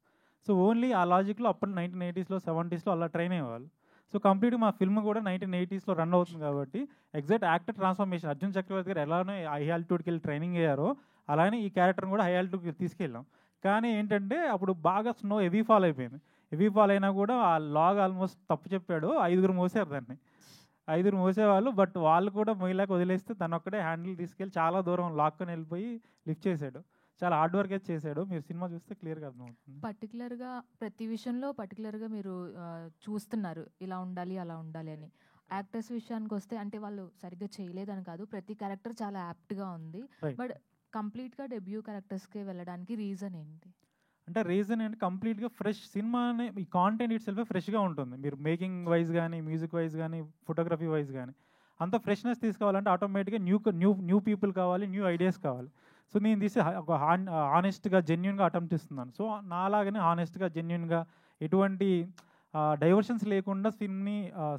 సో ఓన్లీ ఆ లాజిక్లో అప్పుడు 1980s 70s అలా ట్రైన్ అయ్యేవాళ్ళు. సో కంప్లీట్గా మా ఫిల్మ్ కూడా 1980s రన్ అవుతుంది కాబట్టి ఎగ్జాక్ట్ యాక్టర్ ట్రాన్స్ఫర్మేషన్ అర్జున్ చక్రవర్తి గారు ఎలానో హై ఆల్టిట్యూడ్కి వెళ్ళి ట్రైనింగ్ అయ్యారో అలానే ఈ క్యారెక్టర్ని కూడా హై ఆల్టిట్యూడ్కి తీసుకెళ్ళాం. కానీ ఏంటంటే అప్పుడు బాగా స్నో హెవీ ఫాల్ అయిపోయింది. హెవీ ఫాల్ అయినా కూడా ఆ లాగ్ ఆల్మోస్ట్ తప్పు చెప్పాడు, 5 మోసారు దాన్ని. 5 మోసేవాళ్ళు, బట్ వాళ్ళు కూడా మొయ్యలాగా వదిలేస్తే తను ఒక్కడే హ్యాండిల్ తీసుకెళ్ళి చాలా దూరం లాక్కొని వెళ్ళిపోయి లిఫ్ట్ చేశాడు. చాలా హార్డ్ వర్క్ అయితే చేశాడు. మీరు సినిమా చూస్తే క్లియర్గా అర్థమవుతుంది. పర్టికులర్గా ప్రతి విషయంలో పర్టికులర్గా మీరు చూస్తున్నారు ఇలా ఉండాలి అలా ఉండాలి అని. యాక్టర్స్ విషయానికి వస్తే అంటే వాళ్ళు సరిగ్గా చేయలేదని కాదు, ప్రతి క్యారెక్టర్ చాలా యాప్ట్గా ఉంది. బట్ కంప్లీట్గా డెబ్యూ క్యారెక్టర్స్కే వెళ్ళడానికి రీజన్ ఏంటి? అంటే రీజన్ ఏంటి, కంప్లీట్గా ఫ్రెష్ సినిమా అనే ఈ కాంటెంట్ ఇట్ సెల్ఫ్ ఫ్రెష్గా ఉంటుంది. మీరు మేకింగ్ వైజ్ కానీ మ్యూజిక్ వైజ్ కానీ ఫోటోగ్రఫీ వైజ్ కానీ అంత ఫ్రెష్నెస్ తీసుకోవాలంటే ఆటోమేటిక్గా న్యూ పీపుల్ కావాలి, న్యూ ఐడియాస్ కావాలి. సో నేను తీసి ఒక హానెస్ట్గా జెన్యున్గా అటెంప్ట్ ఇస్తున్నాను. సో నాలాగనే హానెస్ట్గా జెన్యున్గా ఎటువంటి డైవర్షన్స్ లేకుండా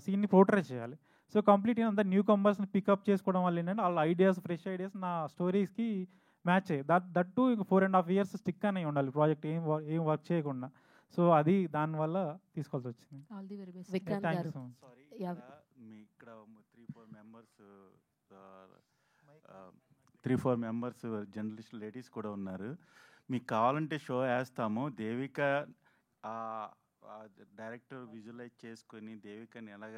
సీన్ని పోర్ట్రేట్ చేయాలి. సో కంప్లీట్గా అంతా న్యూ కంబర్స్ని పికప్ చేసుకోవడం వల్ల ఏంటంటే వాళ్ళ ఐడియాస్ ఫ్రెష్ ఐడియాస్ నా స్టోరీస్కి మ్యాచ్ అయ్యాయి. దట్టు ఇంక 4.5 years స్టిక్ అనే ఉండాలి ప్రాజెక్ట్ ఏం వర్క్ చేయకుండా. సో అది దానివల్ల తీసుకోవాల్సి వచ్చింది. All the very best. Vikrant thank గారు యూ సో మచ్. మీ ఇక్కడ 3-4 మెంబర్స్ జర్నలిస్ట్ లేడీస్ కూడా ఉన్నారు. మీకు కావాలంటే షో వేస్తాము. దేవిక డైరెక్టర్ విజువలైజ్ చేసుకొని దేవికని ఎలాగ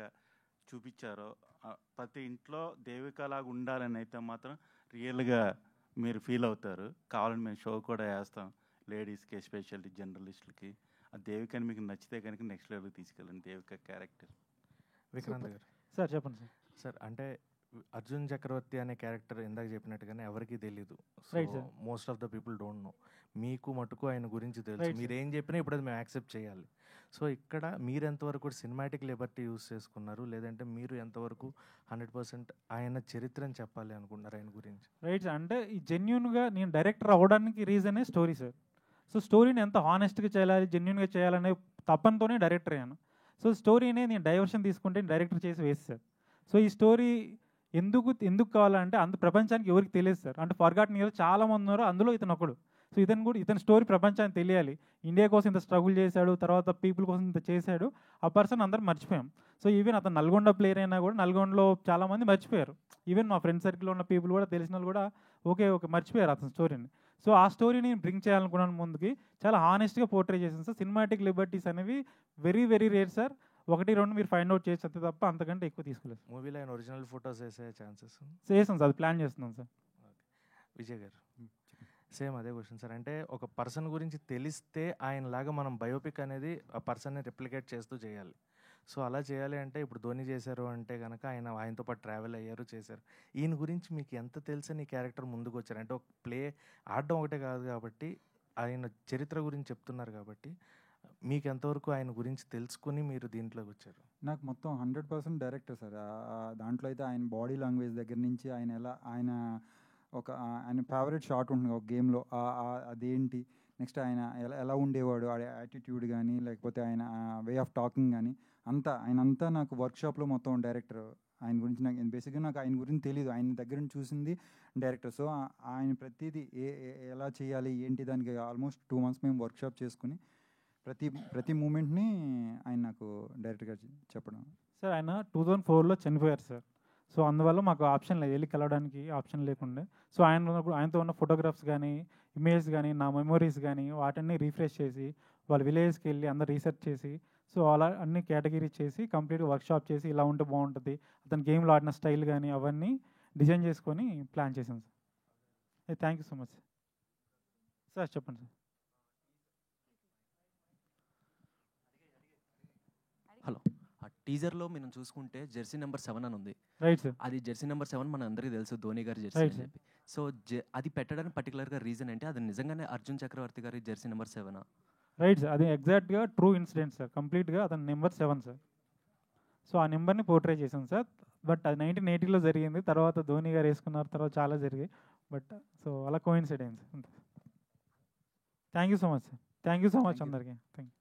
చూపించారో ప్రతి ఇంట్లో దేవిక లాగా ఉండాలని అయితే మాత్రం రియల్గా మీరు ఫీల్ అవుతారు. కావాలని మేము షో కూడా వేస్తాం లేడీస్కి, ఎస్పెషల్లీ జర్నలిస్టులకి. ఆ దేవికని మీకు నచ్చితే కనుక నెక్స్ట్ లెవెల్కి తీసుకెళ్ళండి దేవిక క్యారెక్టర్. విక్రాంత్ గారు సార్ చెప్పండి సార్. సార్ అంటే అర్జున్ చక్రవర్తి అనే క్యారెక్టర్ ఇందాక చెప్పినట్టుగానే ఎవరికీ తెలీదు. Right, sir. Most of the people don't know. మీకు మటుకు ఆయన గురించి తెలుసు. Right, sir. మీరు ఏం చెప్పినా ఇప్పుడు అది మేము యాక్సెప్ట్ చేయాలి. సో ఇక్కడ మీరు ఎంతవరకు సినిమాటిక్ లిబర్టీ యూస్ చేసుకున్నారు, లేదంటే మీరు ఎంతవరకు 100% ఆయన చరిత్రని చెప్పాలి అనుకుంటున్నారు ఆయన గురించి? Right sir. అంటే ఈ జెన్యున్గా నేను డైరెక్టర్ అవ్వడానికి రీజనే స్టోరీ సార్. సో స్టోరీని ఎంత హానెస్ట్గా చేయాలి, జెన్యున్గా చేయాలనే తపనతోనే డైరెక్టర్ అయ్యాను. సో స్టోరీనే నేను డైవర్షన్ తీసుకుంటే డైరెక్టర్ చేసి వేస్తాను. సో ఈ స్టోరీ ఎందుకు కావాలంటే ప్రపంచానికి ఎవరికి తెలియదు సార్. అంటే ఫర్గాటన్ హీరో చాలా మంది ఉన్నారు, అందులో ఇతను ఒకడు. సో ఇతని స్టోరీ ప్రపంచానికి తెలియాలి. ఇండియా కోసం ఇంత స్ట్రగుల్ చేశాడు, తర్వాత పీపుల్ కోసం ఇంత చేశాడు, ఆ పర్సన్ అందరం మర్చిపోయాం. సో ఈవెన్ అతను నల్గొండ ప్లేయర్ అయినా కూడా నల్గొండలో చాలామంది మర్చిపోయారు. ఈవెన్ మా ఫ్రెండ్ సర్కిల్లో ఉన్న పీపుల్ కూడా తెలిసిన వాళ్ళు కూడా ఓకే మర్చిపోయారు అతని స్టోరీని. సో ఆ స్టోరీని బ్రింగ్ చేయాలనుకున్నాను ముందుకి. చాలా హానెస్ట్గా పోర్ట్రే చేసాను సార్. సినిమాటిక్ లిబర్టీస్ అనేవి వెరీ వెరీ రేర్ సార్. 1-2 మీరు ఫైండ్ అవుట్ చేస్తే తప్ప అంతకంటే ఎక్కువ తీసుకోలేదు. మూవీలో ఆయన ఒరిజినల్ ఫొటోస్ వేసే ఛాన్సెస్ చేసాం సార్, అది ప్లాన్ చేస్తున్నాం సార్. విజయ్ గారు సేమ్ అదే క్వశ్చన్ సార్. అంటే ఒక పర్సన్ గురించి తెలిస్తే ఆయనలాగా మనం బయోపిక్ అనేది ఆ పర్సన్ని రిప్లికేట్ చేస్తూ చేయాలి. సో అలా చేయాలి అంటే ఇప్పుడు ధోని చేశారు అంటే కనుక ఆయనతో పాటు ట్రావెల్ అయ్యారు, చేశారు. ఈయన గురించి మీకు ఎంత తెలిసని ఈ క్యారెక్టర్ ముందుకు వచ్చారు? అంటే ఒక ప్లే ఆడడం ఒకటే కాదు కాబట్టి, ఆయన చరిత్ర గురించి చెప్తున్నారు కాబట్టి, మీకు ఎంతవరకు ఆయన గురించి తెలుసుకుని మీరు దీంట్లోకి వచ్చారు? నాకు మొత్తం 100% డైరెక్టర్ సార్. దాంట్లో అయితే ఆయన బాడీ లాంగ్వేజ్ దగ్గర నుంచి ఆయన ఫేవరెట్ షాట్ ఉంటుంది ఒక గేమ్లో, అదేంటి, నెక్స్ట్ ఆయన ఎలా ఉండేవాడు, ఆ యాటిట్యూడ్ కానీ లేకపోతే ఆయన వే ఆఫ్ టాకింగ్ కానీ ఆయనంతా నాకు వర్క్షాప్లో మొత్తం డైరెక్టర్. ఆయన గురించి నాకు ఆయన గురించి తెలియదు, ఆయన దగ్గర నుంచి చూసింది డైరెక్టర్. సో ఆయన ప్రతిదీ ఎలా చేయాలి ఏంటి దానికి ఆల్మోస్ట్ 2 months మేము వర్క్షాప్ చేసుకుని ప్రతి మూమెంట్ని ఆయన నాకు డైరెక్ట్గా చెప్పడం. సార్ ఆయన 2004లో చనిపోయారు సార్. సో అందువల్ల మాకు ఆప్షన్ లేదు, వెళ్ళి కలవడానికి ఆప్షన్ లేకుండే. సో ఆయనతో ఉన్న ఫోటోగ్రాఫ్స్ కానీ ఇమేజెస్ కానీ నా మెమొరీస్ కానీ వాటన్ని రీఫ్రెష్ చేసి వాళ్ళ విలేజ్కి వెళ్ళి అందరు రీసెర్చ్ చేసి సో అలా అన్ని కేటగిరీ చేసి కంప్లీట్గా వర్క్షాప్ చేసి ఇలా ఉంటే బాగుంటుంది, అతని గేమ్లో ఆడిన స్టైల్ కానీ అవన్నీ డిజైన్ చేసుకొని ప్లాన్ చేశాను sir. Thank you so much sir. చెప్పండి సార్. హలో, ఆ టీజర్లో మనం చూసుకుంటే జెర్సీ నెంబర్ 7 అని ఉంది. Right sir. అది జెర్సీ నెంబర్ 7 మన అందరికీ తెలుసు, ధోని గారి జెర్సీ అని చెప్పి. సో అది పెట్టడానికి పర్టికులర్గా రీజన్ అంటే అది నిజంగానే అర్జున్ చక్రవర్తి గారి జెర్సీ నెంబర్ 7? రైట్ సార్, అది ఎగ్జాక్ట్గా ట్రూ ఇన్సిడెంట్ సార్. కంప్లీట్గా అతని నెంబర్ 7 సార్. సో ఆ నెంబర్ని పోర్ట్రే చేశాను సార్. బట్ అది 1980లో జరిగింది, తర్వాత ధోని గారు వేసుకున్నారు, తర్వాత చాలా జరిగాయి. బట్ సో అలా coincidence. Thank you so much sir. Thank you so much అందరికీ. Thank you.